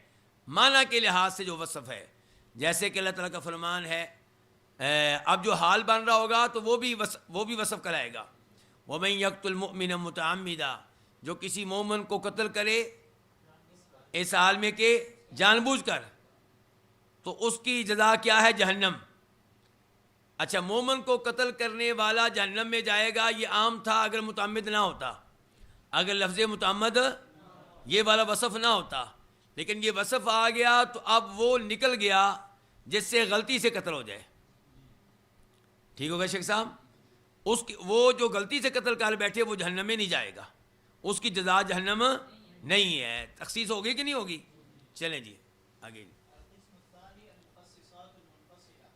معنی کے لحاظ سے جو وصف ہے. جیسے کہ اللہ تعالیٰ کا فرمان ہے، اب جو حال بن رہا ہوگا تو وہ بھی وصف کرائے گا. وَمَن يَقْتُلْ مُؤْمِنًا مُتَعَمِّدًا، جو کسی مومن کو قتل کرے اس حال میں کہ جان بوجھ کر، تو اس کی جزا کیا ہے؟ جہنم. اچھا، مومن کو قتل کرنے والا جہنم میں جائے گا، یہ عام تھا اگر متعمد نہ ہوتا، اگر لفظ متعمد یہ والا وصف نہ ہوتا. لیکن یہ وصف آ گیا تو اب وہ نکل گیا جس سے غلطی سے قتل ہو جائے. ٹھیک ہوگا شیخ صاحب؟ وہ جو غلطی سے قتل کر بیٹھے وہ جہنم میں نہیں جائے گا، اس کی جزا جہنم نہیں ہے. تخصیص ہوگی کہ نہیں ہوگی؟ چلیں جی آگے. القسم الثاني المخصصات المنفصلة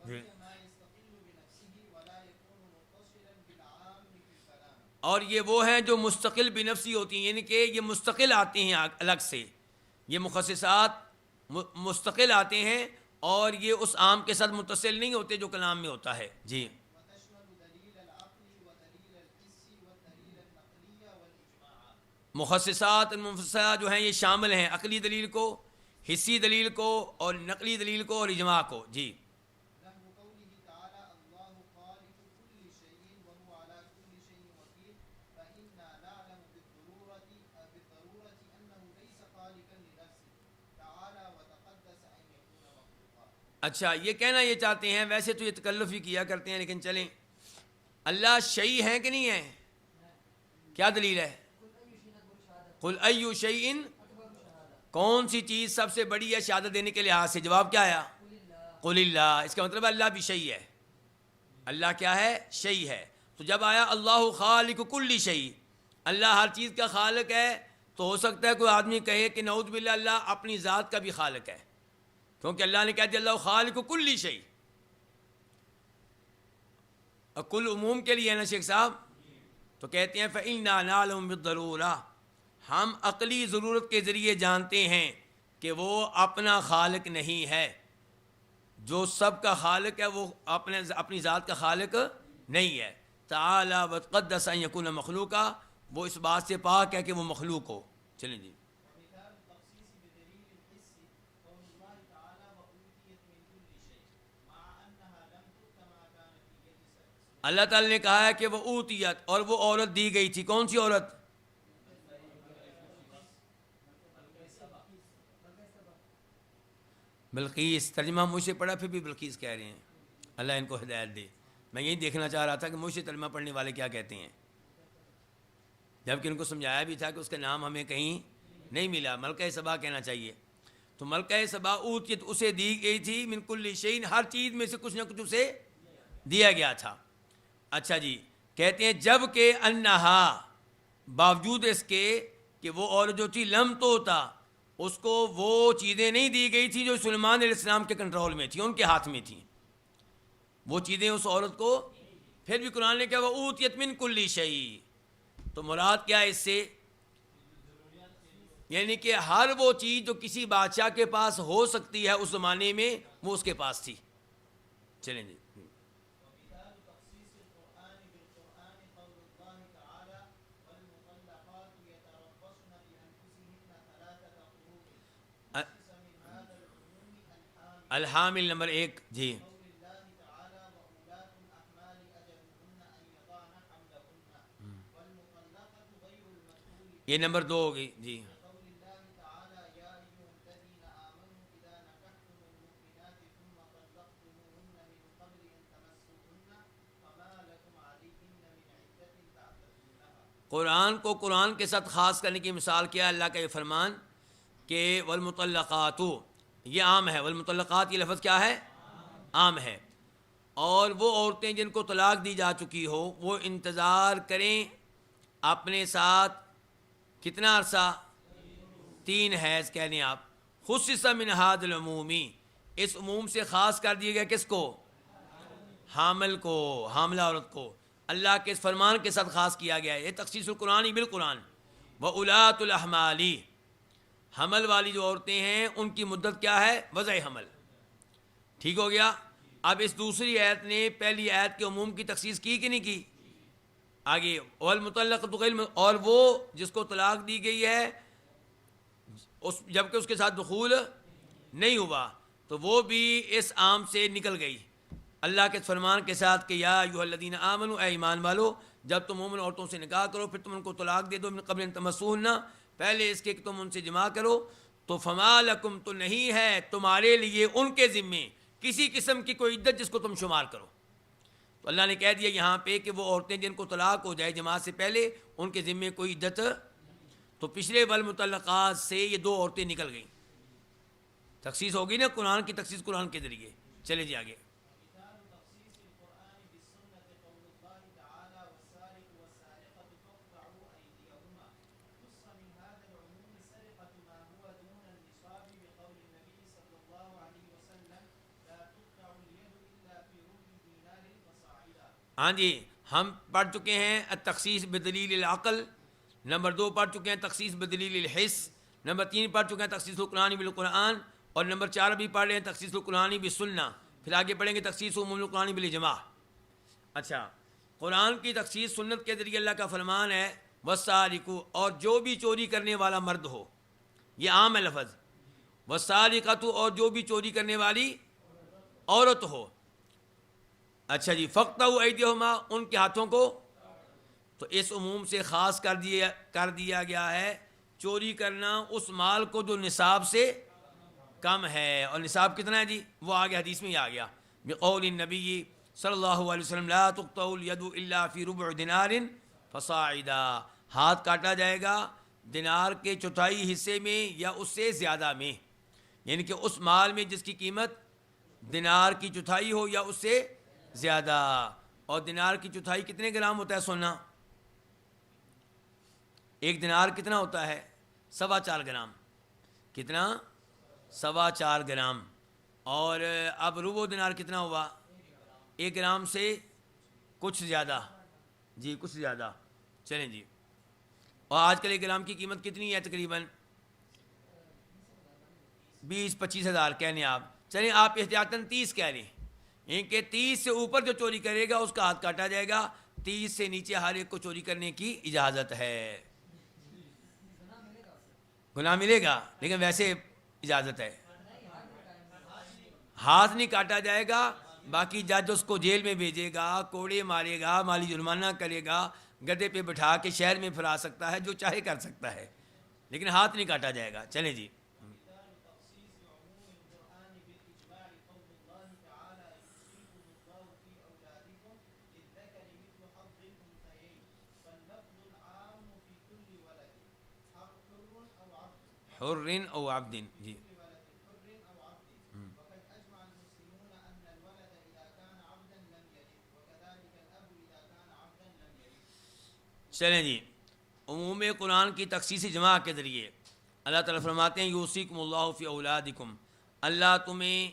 وهي ما يستقل بنفسه ولا يكون متصلا بالعام في الكلام. اور یہ وہ ہیں جو مستقل بنفسی ہوتی ہیں، یعنی کہ یہ مستقل آتے ہیں الگ سے. یہ مخصصات مستقل آتے ہیں اور یہ اس عام کے ساتھ متصل نہیں ہوتے جو کلام میں ہوتا ہے. جی. وتشمل دليل العقل ودليل الحس والدليل النقلي والإجماع. مخصصات منفصلہ جو ہیں یہ شامل ہیں عقلی دلیل کو، حسی دلیل کو، اور نقلی دلیل کو، اور اجماع کو. جی. نحو قوله تعالى الله خالق كل شيء وهو على كل شيء وكيل فإنا نعلم بالضرورة أنه ليس خالقا لنفسه تعالى وتقدس أن يكون مخلوقا. اچھا، یہ کہنا یہ چاہتے ہیں، ویسے تو یہ تکلف ہی کیا کرتے ہیں لیکن چلیں، اللہ شیء ہے کہ نہیں ہے؟ کیا دلیل ہے؟ قل ای شیء، کون سی چیز سب سے بڑی ہے شہادت دینے کے لحاظ سے؟ جواب کیا آیا؟ قل اللہ۔ اس کا مطلب اللہ بھی شیء ہے، اللہ کیا ہے؟ شیء ہے۔ تو جب آیا اللہ خالق کل شیء، اللہ ہر چیز کا خالق ہے، تو ہو سکتا ہے کوئی آدمی کہے کہ نعوذ باللہ اللہ اپنی ذات کا بھی خالق ہے، کیونکہ اللہ نے کہہ دیا اللہ خالق کل شیء، اور کل عموم کے لیے ہے نا شیخ صاحب؟ تو کہتے ہیں فإنا نعلم بالضرورہ، ہم عقلی ضرورت کے ذریعے جانتے ہیں کہ وہ اپنا خالق نہیں ہے، جو سب کا خالق ہے وہ اپنی ذات کا خالق نہیں ہے۔ تعالی وتقدس ان یکون مخلوقا، وہ اس بات سے پاک ہے کہ وہ مخلوق ہو۔ چلیں جی، ومثال التخصيص بدليل الحس قول الله تعالى وأوتيت من كل شيء مع أنها لم تؤت ما كان في يد سليمان۔ اللہ تعالی نے کہا ہے کہ وہ اوتیت، اور وہ عورت دی گئی تھی، کون سی عورت؟ بلقیس۔ ترجمہ مجھ سے پڑھا پھر بھی بلقیس کہہ رہے ہیں، اللہ ان کو ہدایت دے۔ میں یہی دیکھنا چاہ رہا تھا کہ مجھ سے ترجمہ پڑھنے والے کیا کہتے ہیں، جبکہ ان کو سمجھایا بھی تھا کہ اس کا نام ہمیں کہیں نہیں ملا، ملکہ سبا کہنا چاہیے۔ تو ملکہ سبا اوتیت، اسے دی گئی تھی، من کل شیء، ہر چیز میں سے کچھ نہ کچھ اسے دیا گیا تھا۔ اچھا جی، کہتے ہیں جب کہ انہا، باوجود اس کے کہ وہ عورت جو تھی لم تو ہوتا، اس کو وہ چیزیں نہیں دی گئی تھی جو سلیمان علیہ السلام کے کنٹرول میں تھی، ان کے ہاتھ میں تھیں وہ چیزیں اس عورت کو۔ پھر بھی قرآن نے کہا وہ اوتیت من کل شیء، تو مراد کیا ہے اس سے؟ یعنی کہ ہر وہ چیز جو کسی بادشاہ کے پاس ہو سکتی ہے اس زمانے میں، وہ اس کے پاس تھی۔ چلیں جی، ومثال تخصيص القرآن بالقرآن قول الله تعالى والمطلقات يتربصن بأنفسهن ثلاثة قروء، خصص من هذا العموم الحامل الحامل نمبر 1 جی، قول الله تعالى وأولاة الأحمال أجلهن أن يضعن حملهن والمطلقة غير المدخول یہ نمبر 2 ہوگی جی۔ قول الله تعالى يا أيها الذين آمنوا إذا نكحتم المؤمنات ثم طلقتموهن من قبل أن تمسوهن فما لكم عليهن من عدة تعتدونها۔ قرآن کو قرآن کے ساتھ خاص کرنے کی مثال کیا ہے اللہ کا یہ فرمان کہ والمطلقات، یہ عام ہے، والمطلقات یہ لفظ کیا ہے؟ عام ہے۔ اور وہ عورتیں جن کو طلاق دی جا چکی ہو وہ انتظار کریں اپنے ساتھ کتنا عرصہ؟ 3 حیض کہہ لیں آپ۔ خصص من ھذا العمومی، اس عموم سے خاص کر دیا گیا کس کو؟ حامل کو، حاملہ عورت کو، اللہ کے اس فرمان کے ساتھ خاص کیا گیا ہے۔ یہ تخصیص القرآن بالقرآن۔ وَأُولَاتُ الْأَحْمَالِ، حمل والی جو عورتیں ہیں ان کی مدت کیا ہے؟ وضع حمل۔ ٹھیک ہو گیا۔ اب اس دوسری آیت نے پہلی آیت کے عموم کی تخصیص کی کہ نہیں کی؟ آگے والمطلقۃ غیر، اور وہ جس کو طلاق دی گئی ہے جبکہ اس کے ساتھ دخول نہیں ہوا، تو وہ بھی اس عام سے نکل گئی اللہ کے فرمان کے ساتھ کہ یا ایھا الذین آمنوا، اے ایمان والو، جب تم مومن عورتوں سے نکاح کرو پھر تم ان کو طلاق دے دو من قبل ان تمسوہن، پہلے اس کے کہ تم ان سے جماع کرو، تو فما لکم، تو نہیں ہے تمہارے لیے ان کے ذمے کسی قسم کی کوئی عدت جس کو تم شمار کرو۔ تو اللہ نے کہہ دیا یہاں پہ کہ وہ عورتیں جن کو طلاق ہو جائے جماعت سے پہلے ان کے ذمے کوئی عدت، تو پچھلے والمطلقات سے یہ 2 عورتیں نکل گئیں، تخصیص ہوگی نا قرآن کی تخصیص قرآن کے ذریعے۔ چلے جی آگے۔ مثال تخصيص القرآن بالسنة قول الله تعالى والسارق والسارقة فاقطعوا أيديهما، خص من هذا العموم سرقة ما هو دون النصاب بقول النبي صلى الله عليه وسلم لا تقطع اليد إلا في ربع دينار فصاعدا۔ ہاں جی، ہم پڑھ چکے ہیں التخصیص بدلیل العقل، نمبر 2 پڑھ چکے ہیں تخصیص بدلیل الحس، نمبر 3 پڑھ چکے ہیں تخصیص القرآن بالقرآن، اور نمبر 4 بھی پڑھ رہے ہیں تخصیص القرآن بالسنہ، پھر آگے پڑھیں گے تخصیص عموم القرآن بالاجماع۔ اچھا، قرآن کی تخصیص سنت کے ذریعے اللہ کا فرمان ہے والسارق، اور جو بھی چوری کرنے والا مرد ہو، یہ عام ہے لفظ، والسارقۃ، اور جو بھی چوری کرنے والی عورت ہو۔ اچھا جی، فاقطعوا ایدیہما، ان کے ہاتھوں کو، تو اس عموم سے خاص کر دیا گیا ہے چوری کرنا اس مال کو جو نصاب سے کم ہے، اور نصاب کتنا ہے جی؟ وہ آگے حدیث میں ہی آ گیا، بقول النبی صلی اللہ علیہ وسلم لا تقطع الید الا فی ربع دینار فصاعدا، ہاتھ کاٹا جائے گا دینار کے چوتھائی حصے میں یا اس سے زیادہ میں، یعنی کہ اس مال میں جس کی قیمت دینار کی چوتھائی ہو یا اس سے زیادہ. اور دینار کی چوتھائی کتنے گرام ہوتا ہے سونا؟ ایک دینار کتنا ہوتا ہے؟ 4.25 گرام. کتنا؟ 4.25 گرام. اور اب ربع دینار کتنا ہوا؟ 1 گرام سے کچھ زیادہ. جی کچھ زیادہ. چلیں جی. اور آج کل 1 گرام کی قیمت کتنی ہے تقریباً؟ 20-25 ہزار کہہ لیں آپ. چلیں آپ احتیاطاً 30 کہہ لیں، یعنی کہ 30 سے اوپر جو چوری کرے گا اس کا ہاتھ کاٹا جائے گا. 30 سے نیچے ہر ایک کو چوری کرنے کی اجازت ہے. گناہ ملے گا لیکن ویسے اجازت ہے. ہاتھ نہیں کاٹا جائے گا. باقی جج اس کو جیل میں بھیجے گا، کوڑے مارے گا، مالی جرمانہ کرے گا، گدے پہ بٹھا کے شہر میں پھرا سکتا ہے، جو چاہے کر سکتا ہے، لیکن ہاتھ نہیں کاٹا جائے گا. چلیں جی. حر او عبد. جی چلیں جی. عموم قرآن کی تخصیص جماع کے ذریعے اللہ تعالیٰ فرماتے ہیں یوصیکم اللہ فی اولادکم، اللہ تمہیں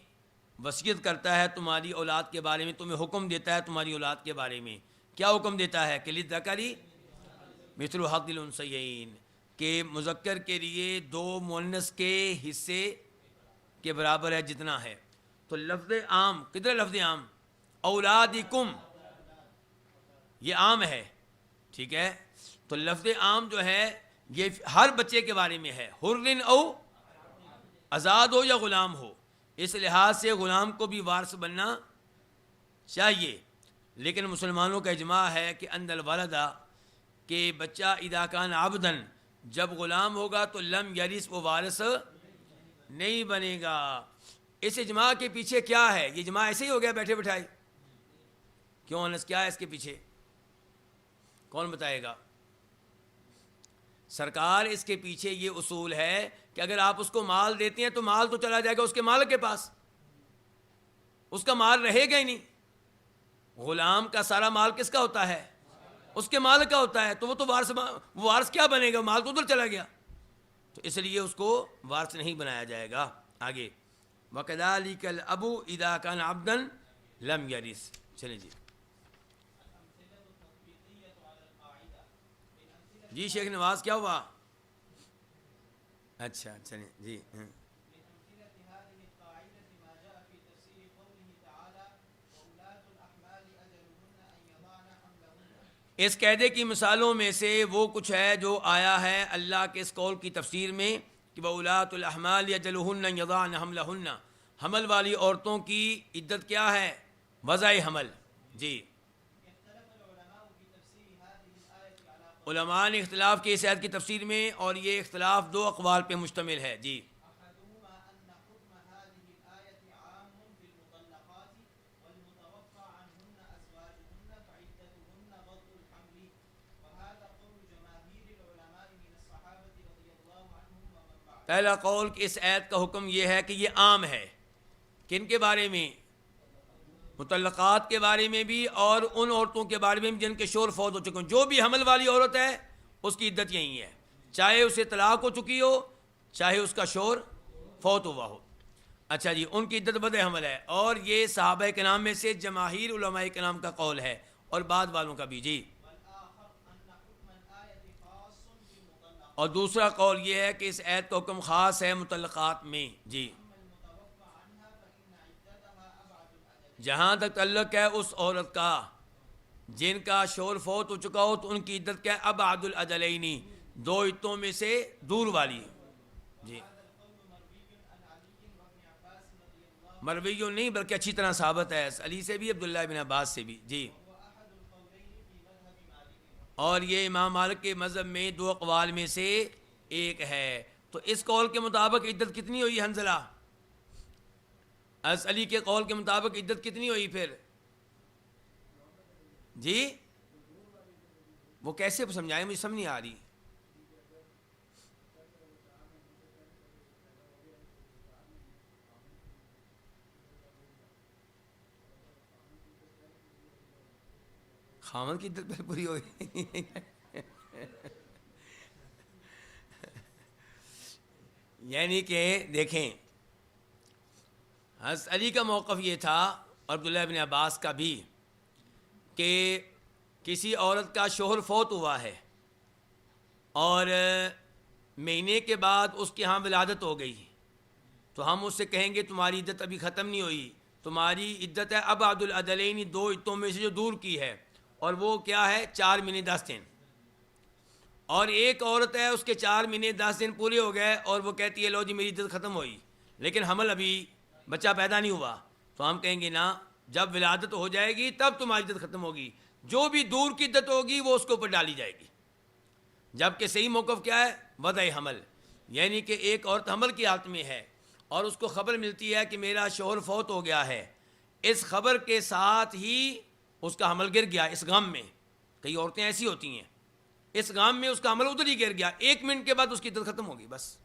وصیت کرتا ہے تمہاری اولاد کے بارے میں، تمہیں حکم دیتا ہے تمہاری اولاد کے بارے میں. کیا حکم دیتا ہے؟ کہ للذکر مثل حظ الانثیین، کہ مذکر کے لیے 2 مؤنث کے حصے کے برابر ہے جتنا ہے. تو لفظ عام کدھر؟ لفظ عام اولادکم یہ عام ہے، ٹھیک ہے. تو لفظ عام جو ہے یہ ہر بچے کے بارے میں ہے، حر او آزاد ہو یا غلام ہو. اس لحاظ سے غلام کو بھی وارث بننا چاہیے. لیکن مسلمانوں کا اجماع ہے کہ ان الولد، کہ بچہ اذا کان عبدن، جب غلام ہوگا تو لم یرث، وہ وارث نہیں بنے گا. اس اجماع کے پیچھے کیا ہے؟ یہ اجماع ایسے ہی ہو گیا بیٹھے بٹھائے؟ کیوں انس، کیا ہے اس کے پیچھے؟ کون بتائے گا؟ سرکار اس کے پیچھے یہ اصول ہے کہ اگر آپ اس کو مال دیتے ہیں تو مال تو چلا جائے گا اس کے مالک کے پاس، اس کا مال رہے گا ہی نہیں. غلام کا سارا مال کس کا ہوتا ہے؟ اس کے مالک کا ہوتا ہے. تو وہ تو وارث کیا بنے گا؟ مال تو ادھر چلا گیا. تو اس لیے اس کو وارث نہیں بنایا جائے گا. آگے وَكَذَلِكَ الْأَبُ إِذَا كَانَ عَبْدًا لَمْ يَرِثْ. چلیں جی. جی شیخ نواز کیا ہوا؟ اچھا چلیں جی. اس قاعدے کی مثالوں میں سے وہ کچھ ہے جو آیا ہے اللہ کے اس قول کی تفسیر میں کہ وَأُولَاتُ الْأَحْمَالِ أَجَلُهُنَّ يَضَعْنَ حَمْلَهُنَّ، حمل والی عورتوں کی عدت کیا ہے؟ وضع حمل. جی علماء نے اختلاف کی اس آیت کی تفسیر میں، اور یہ اختلاف 2 اقوال پہ مشتمل ہے. جی پہلا قول کہ اس آیت کا حکم یہ ہے کہ یہ عام ہے. کن کے بارے میں؟ مطلقات کے بارے میں بھی، اور ان عورتوں کے بارے میں بھی جن کے شوہر فوت ہو چکے ہیں. جو بھی حمل والی عورت ہے اس کی عدت یہی ہے، چاہے اسے طلاق ہو چکی ہو، چاہے اس کا شوہر فوت ہوا ہو. اچھا جی، ان کی عدت بدء حمل ہے. اور یہ صحابہ کرام میں سے جماہیر علماء کرام کا قول ہے، اور بعد والوں کا بھی. جی اور دوسرا قول یہ ہے کہ اس آیت کا حکم خاص ہے مطلقات میں. جی جہاں تک تعلق ہے اس عورت کا جن کا شوہر فوت ہو چکا ہو، تو ان کی عدت کیا ہے؟ ابعد الاجلین، 2 عدتوں میں سے دور والی. جی مروی نہیں بلکہ اچھی طرح ثابت ہے، علی سے بھی، عبداللہ بن عباس سے بھی. جی اور یہ امام مالک کے مذہب میں 2 اقوال میں سے ایک ہے. تو اس قول کے مطابق عدت کتنی ہوئی حنظلہ؟ علی کے قول کے مطابق عدت کتنی ہوئی پھر؟ جی وہ کیسے سمجھائیں، مجھے سمجھ نہیں آ رہی. خامد کی عدت پہلے پوری ہوئی. یعنی کہ دیکھیں، حضرت علی کا موقف یہ تھا اور عبداللہ ابن عباس کا بھی کہ کسی عورت کا شوہر فوت ہوا ہے اور مہینے کے بعد اس کے ہاں ولادت ہو گئی، تو ہم اس سے کہیں گے تمہاری عدت ابھی ختم نہیں ہوئی، تمہاری عدت ہے ابعد العدلین، 2 عدتوں میں سے جو دور کی ہے، اور وہ کیا ہے 4 مہینے 10 دن. اور ایک عورت ہے اس کے 4 مہینے 10 دن پورے ہو گئے اور وہ کہتی ہے لو جی میری عدت ختم ہوئی، لیکن حمل ابھی بچہ پیدا نہیں ہوا، تو ہم کہیں گے نا جب ولادت ہو جائے گی تب تمہاری عدت ختم ہوگی، جو بھی دور کی عدت ہوگی وہ اس کے اوپر ڈالی جائے گی. جبکہ صحیح موقف کیا ہے وضع حمل، یعنی کہ ایک عورت حمل کی حالت میں ہے اور اس کو خبر ملتی ہے کہ میرا شوہر فوت ہو گیا ہے، اس خبر کے ساتھ ہی اس کا حمل گر گیا. اس غم میں کئی عورتیں ایسی ہوتی ہیں، اس غم میں اس کا حمل ادھر ہی گر گیا، 1 منٹ کے بعد اس کی عدت ختم ہوگی، بس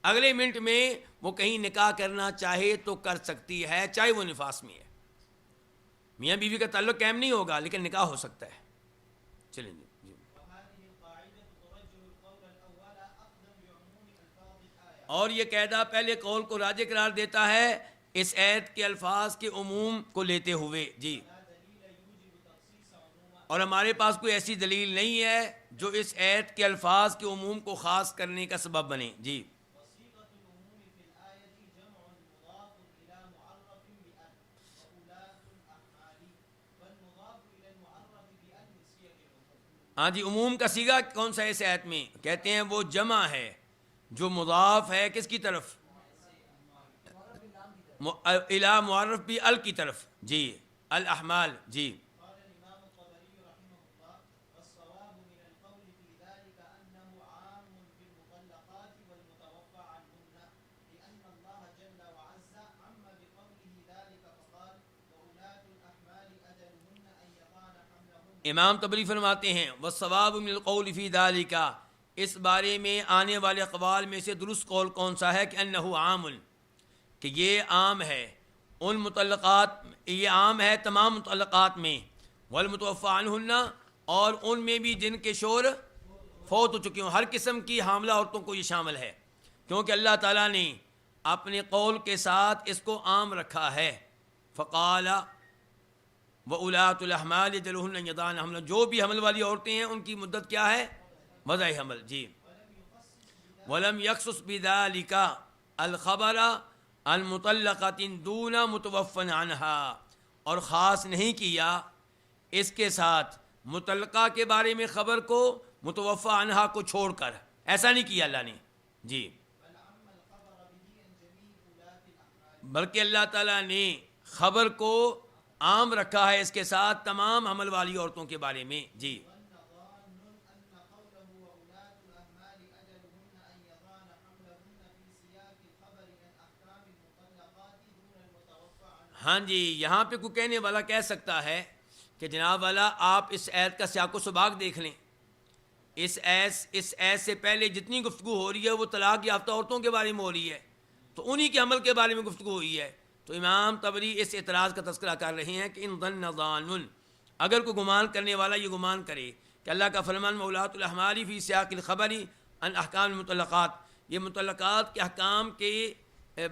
اگلے منٹ میں وہ کہیں نکاح کرنا چاہے تو کر سکتی ہے، چاہے وہ نفاس میں ہے. میاں بیوی کا تعلق قائم نہیں ہوگا لیکن نکاح ہو سکتا ہے. چلیں جی. اور یہ قاعدہ پہلے قول کو راجح قرار دیتا ہے اس آیت کے الفاظ کے عموم کو لیتے ہوئے. جی اور ہمارے پاس کوئی ایسی دلیل نہیں ہے جو اس آیت کے الفاظ کے عموم کو خاص کرنے کا سبب بنے. جی ہاں جی، عموم کا صیغہ کون سا ہے اس آیت میں؟ کہتے ہیں وہ جمع ہے جو مضاف ہے کس کی طرف؟ الی معرف بھی ال کی طرف. جی الاحمال. جی امام طبری فرماتے ہیں والصواب من القول فی ذلک، اس بارے میں آنے والے اقوال میں سے درست قول کون سا ہے کہ انہ عام، کہ یہ عام ہے ان مطلقات، یہ عام ہے تمام مطلقات میں، والمتوفی عنہن، اور ان میں بھی جن کے شوہر فوت ہو چکے ہوں، ہر قسم کی حاملہ عورتوں کو یہ شامل ہے، کیونکہ اللہ تعالیٰ نے اپنے قول کے ساتھ اس کو عام رکھا ہے. فقال وَأُولَاتُ الْأَحْمَالِ أَجَلُهُنَّ أَن يَضَعْنَ حَمْلَهُنَّ، جو بھی حمل والی عورتیں ہیں ان کی مدت کیا ہے؟ وضع حمل. جی وَلَمْ يَخْصُصْ بِذَلِكَ الْخَبَرَ عَنْ مُطَلَّقَةٍ دُونَ مُتَوَفًّى عَنْهَا، اور خاص نہیں کیا اس کے ساتھ مطلقہ کے بارے میں خبر کو متوفی عنہا کو چھوڑ کر، ایسا نہیں کیا اللہ نے. جی بلکہ اللہ تعالیٰ نے خبر کو عام رکھا ہے اس کے ساتھ تمام حمل والی عورتوں کے بارے میں. جی ہاں جی، یہاں پہ کوئی کہنے والا کہہ سکتا ہے کہ جناب والا آپ اس آیت کا سیاق و سباق دیکھ لیں، اس آیت سے پہلے جتنی گفتگو ہو رہی ہے وہ طلاق یافتہ عورتوں کے بارے میں ہو رہی ہے، تو انہی کے عمل کے بارے میں گفتگو ہوئی ہے. تو امام طبری اس اعتراض کا تذکرہ کر رہے ہیں کہ ان ظن ظان، اگر کوئی گمان کرنے والا یہ گمان کرے کہ اللہ کا فرمان وَأُولَاتُ الْأَحْمَالِ فِي سِيَاقِ الْخَبَرِ عَنْ أَحْكَامِ الْمُطَلَّقَاتِ، یہ مطلقات کے احکام کے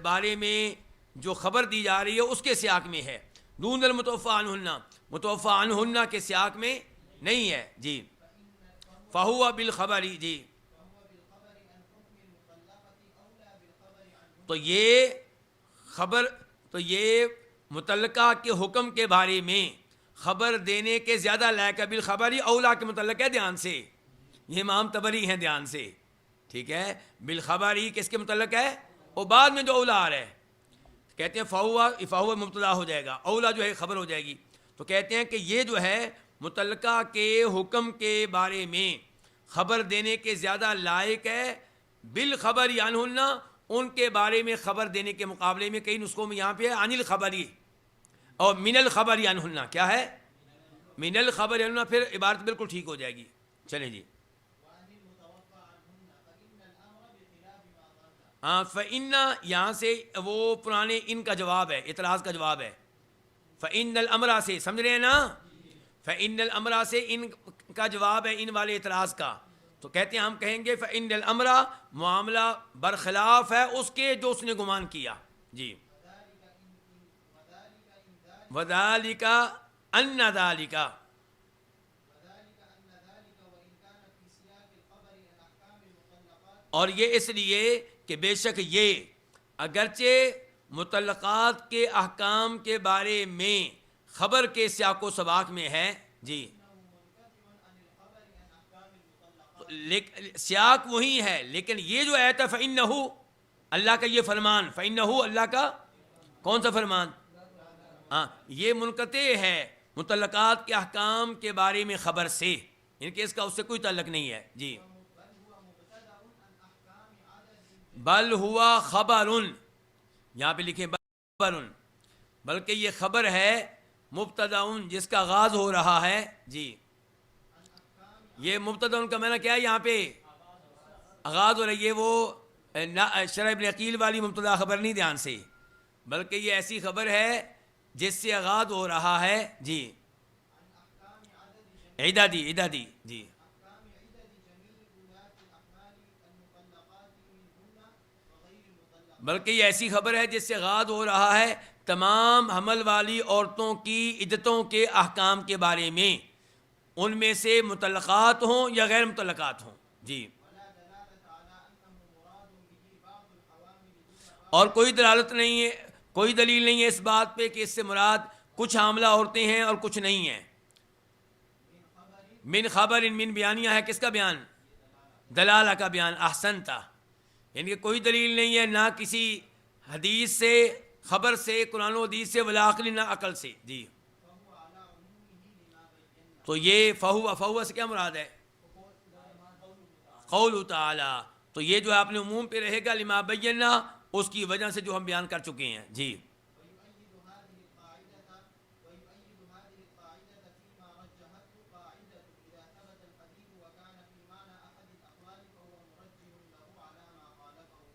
بارے میں جو خبر دی جا رہی ہے اس کے سیاق میں ہے، دون المتوفی عنہن، متوفی عنہن کے سیاق میں نہیں ہے. جی فَهُوَ بِالْخَبَرِ. جی تو یہ متعلقہ کے حکم کے بارے میں خبر دینے کے زیادہ لائق ہے، بالخبری اولا کے متعلق ہے، دھیان سے، یہ امام طبری ہیں، دھیان سے، ٹھیک ہے. بالخبری کس کے متعلق ہے؟ اور بعد میں جو اولا آ رہا ہے کہتے ہیں فہو مبتدا ہو جائے گا، اولا جو ہے خبر ہو جائے گی. تو کہتے ہیں کہ یہ جو ہے متعلقہ کے حکم کے بارے میں خبر دینے کے زیادہ لائق ہے، بالخبر عنہن، ان کے بارے میں خبر دینے کے مقابلے میں. کئی نسخوں میں یہاں پہ ہے عن الخبری اور من الخبر عنہن، کیا ہے؟ من الخبر عنہن، پھر عبارت بالکل ٹھیک ہو جائے گی. چلیں جی. وعن المتوفى عنهن فإن الأمر بخلاف ما ظن. ہاں فإن یہاں سے وہ پرانے ان کا جواب ہے، اعتراض کا جواب ہے. فإن الأمر سے سمجھ رہے ہیں نا، فإن الأمر سے ان کا جواب ہے ان والے اعتراض کا. تو کہتے ہیں ہم کہیں گے فإن الأمر معاملہ برخلاف ہے اس کے جو اس نے گمان کیا. جی. وذالک ان ذالک، وذلك أن ذلك وإن كان في سياق الخبر عن أحكام المطلقات. اور یہ اس لیے کہ بے شک یہ اگرچہ مطلقات کے احکام کے بارے میں خبر کے سیاق و سباق میں ہے. جی. سیاق وہی ہے، لیکن یہ جو آیت ہے فإنہ، اللہ کا یہ فرمان، فإنہ اللہ کا کون سا فرمان؟ ہاں یہ منقطع ہے مطلقات کے احکام کے بارے میں خبر سے، ان کے اس کا اس سے کوئی تعلق نہیں ہے. جی. بل ہوا خبر، یہاں پہ لکھیں خبر، بلکہ یہ خبر ہے مبتدا جس کا آغاز ہو رہا ہے. جی. یہ مبتدا کا معنی کیا ہے؟ یہاں پہ آغاز ہو رہی ہے، وہ شرح ابن عقیل والی مبتدا خبر نہیں، دھیان سے، بلکہ یہ ایسی خبر ہے جس سے آغاز ہو رہا ہے. جی. عددی عددی. جی. بلکہ یہ ایسی خبر ہے جس سے آغاز ہو رہا ہے تمام حمل والی عورتوں کی عدتوں کے احکام کے بارے میں، ان میں سے مطلقات ہوں یا غیر مطلقات ہوں. جی. اور کوئی دلالت نہیں ہے، کوئی دلیل نہیں ہے اس بات پہ کہ اس سے مراد کچھ حاملہ عورتیں ہیں اور کچھ نہیں ہیں. من خبر، من بیانیہ ہے، کس کا بیان؟ دلالہ کا بیان. احسنتا، یعنی کہ کوئی دلیل نہیں ہے، نہ کسی حدیث سے، خبر سے، قرآن و حدیث سے، ولا عقل، نہ عقل سے. جی. تو یہ فہو سے کیا مراد ہے؟ قول تعالی. تو یہ جو آپ نے عموم پہ رہے گا لما بینا، اس کی وجہ سے جو ہم بیان کر چکے ہیں. جی.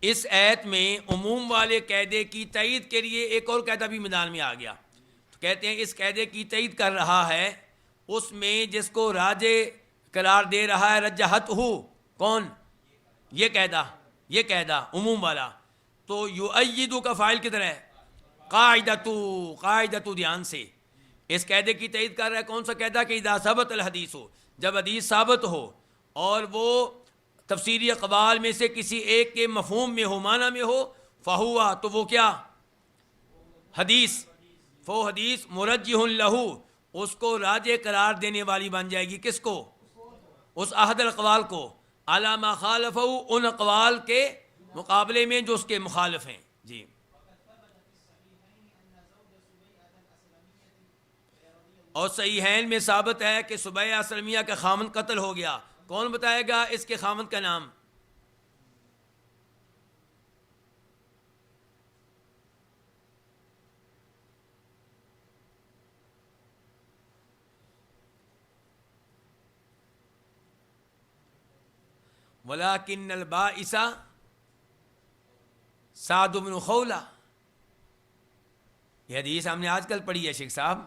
اس آیت میں عموم والے قاعدے کی تائید کے لیے ایک اور قاعدہ بھی میدان میں آ گیا. تو کہتے ہیں اس قاعدے کی تائید کر رہا ہے اس میں جس کو راجے قرار دے رہا ہے رجحت ہو، کون؟ یہ قاعدہ عموم والا. تو یؤیدو کا فاعل کدھر ہے؟ قاعدتو. دھیان سے اس قاعدے کی تائید کر رہا ہے. کون سا قاعدہ؟ کہ اذا ثبت الحدیث ہو، جب حدیث ثابت ہو اور وہ تفسیری اقوال میں سے کسی ایک کے مفہوم میں ہو، معنی میں ہو، فہوا، تو وہ کیا؟ حدیث. فو حدیث مرجح لہو، اس کو راجع قرار دینے والی بن جائے گی. کس کو؟ اس احد الاقوال کو، علی ما خالفہ، ان اقوال کے مقابلے میں جو اس کے مخالف ہیں. جی. اور صحیحین میں ثابت ہے کہ سبیہ اسلمیہ کا خامند قتل ہو گیا. کون بتائے گا اس کے خامند کا نام؟ وَلَكِنَّ الْبَائِسَ سعد بن خولہ. یہ حدیث ہم نے آج کل پڑھی ہے شیخ صاحب.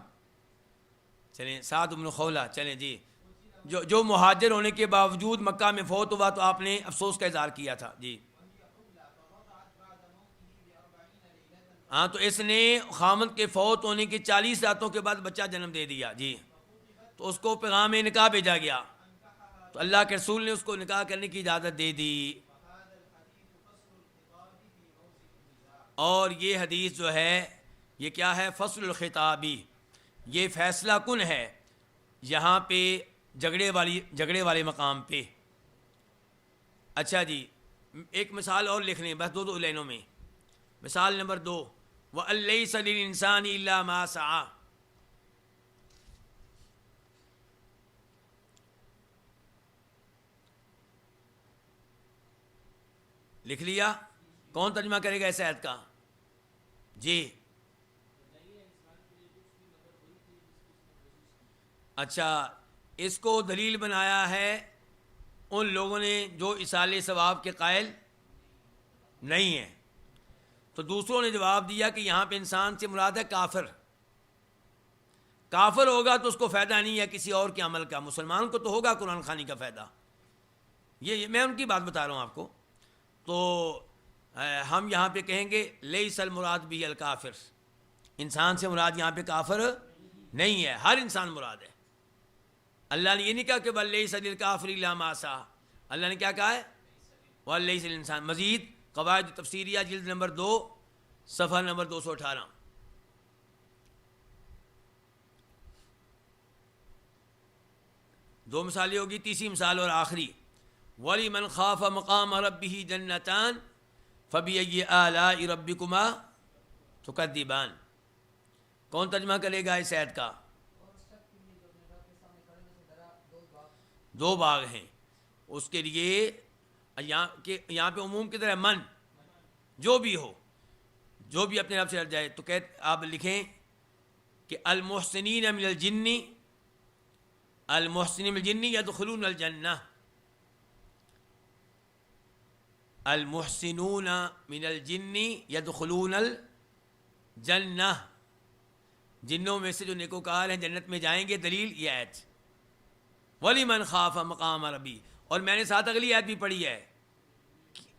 چلیں سعد بن خولہ. چلیں جی. جو مہاجر ہونے کے باوجود مکہ میں فوت ہوا تو آپ نے افسوس کا اظہار کیا تھا. جی. ہاں تو اس نے خامد کے فوت ہونے کے 40 راتوں کے بعد بچہ جنم دے دیا. جی. تو اس کو پیغام نکاح بھیجا گیا، تو اللہ کے رسول نے اس کو نکاح کرنے کی اجازت دے دی. اور یہ حدیث جو ہے یہ کیا ہے؟ فصل الخطابی، یہ فیصلہ کن ہے یہاں پہ جھگڑے والے مقام پہ. اچھا جی، ایک مثال اور لکھ لیں بس، دو لائنوں میں. مثال نمبر 2، وَأَلَّيْسَ لِلْإِنسَانِ إِلَّا مَا سَعَىٰ. لکھ لیا؟ کون ترجمہ کرے گا اس آیت کا؟ جی. اچھا، اس کو دلیل بنایا ہے ان لوگوں نے جو ایصال ثواب کے قائل نہیں ہیں. تو دوسروں نے جواب دیا کہ یہاں پہ انسان سے مراد ہے کافر. کافر ہوگا تو اس کو فائدہ نہیں ہے کسی اور کے عمل کا، مسلمان کو تو ہوگا قرآن خوانی کا فائدہ. یہ میں ان کی بات بتا رہا ہوں آپ کو. تو ہم یہاں پہ کہیں گے لیس المراد بھی الکافر، انسان سے مراد یہاں پہ کافر نہیں ہے، ہر انسان مراد ہے. اللہ نے یہ نہیں کہا کہ بل لیس للکافر الا ما سعى، اللہ نے کیا کہا ہے؟ ولیس للانسان. مزید قواعد تفسیریہ جلد نمبر 2 صفحہ نمبر 218. دو مثالیں ہوگی، تیسری مثال اور آخری. وَلِمَنْ خَافَ مَقَامَ رَبِّهِ جَنَّتَانِ فَبِأَيِّ آلَاءِ رَبِّكُمَا تُكَذِّبَانِ. کون ترجمہ کرے گا اس آیت کا؟ دو باغ ہیں اس کے لیے. یہاں پہ عموم کی طرح من جو بھی ہو، جو بھی اپنے رب سے ڈر جائے. تو آپ لکھیں کہ المحسنین من الجن، المحسنین من الجن یدخلون الجنہ، المحسنون من الجن یدخلون الجنہ، جنوں میں سے جو نیکوکار ہیں جنت میں جائیں گے. دلیل یہ آیت وَلِمَنْ خَافَ مَقَامَ رَبِّهِ. اور میں نے ساتھ اگلی آیت بھی پڑھی ہے.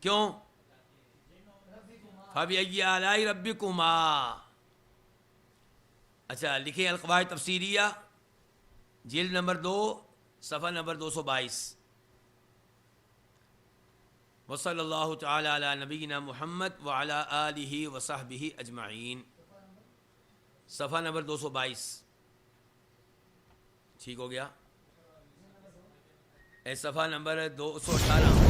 کیوں؟ فَبِأَيِّ آلَاءِ رَبِّكُمَا. اچھا لکھیں القواعد تفسیریہ جلد نمبر 2 صفحہ نمبر 222. وصلی اللہ تعالی علی نبینا محمد وعلی آلہ وصحبہ اجمعین. صفحہ نمبر 222 ٹھیک ہو گیا؟ صفحہ نمبر 218.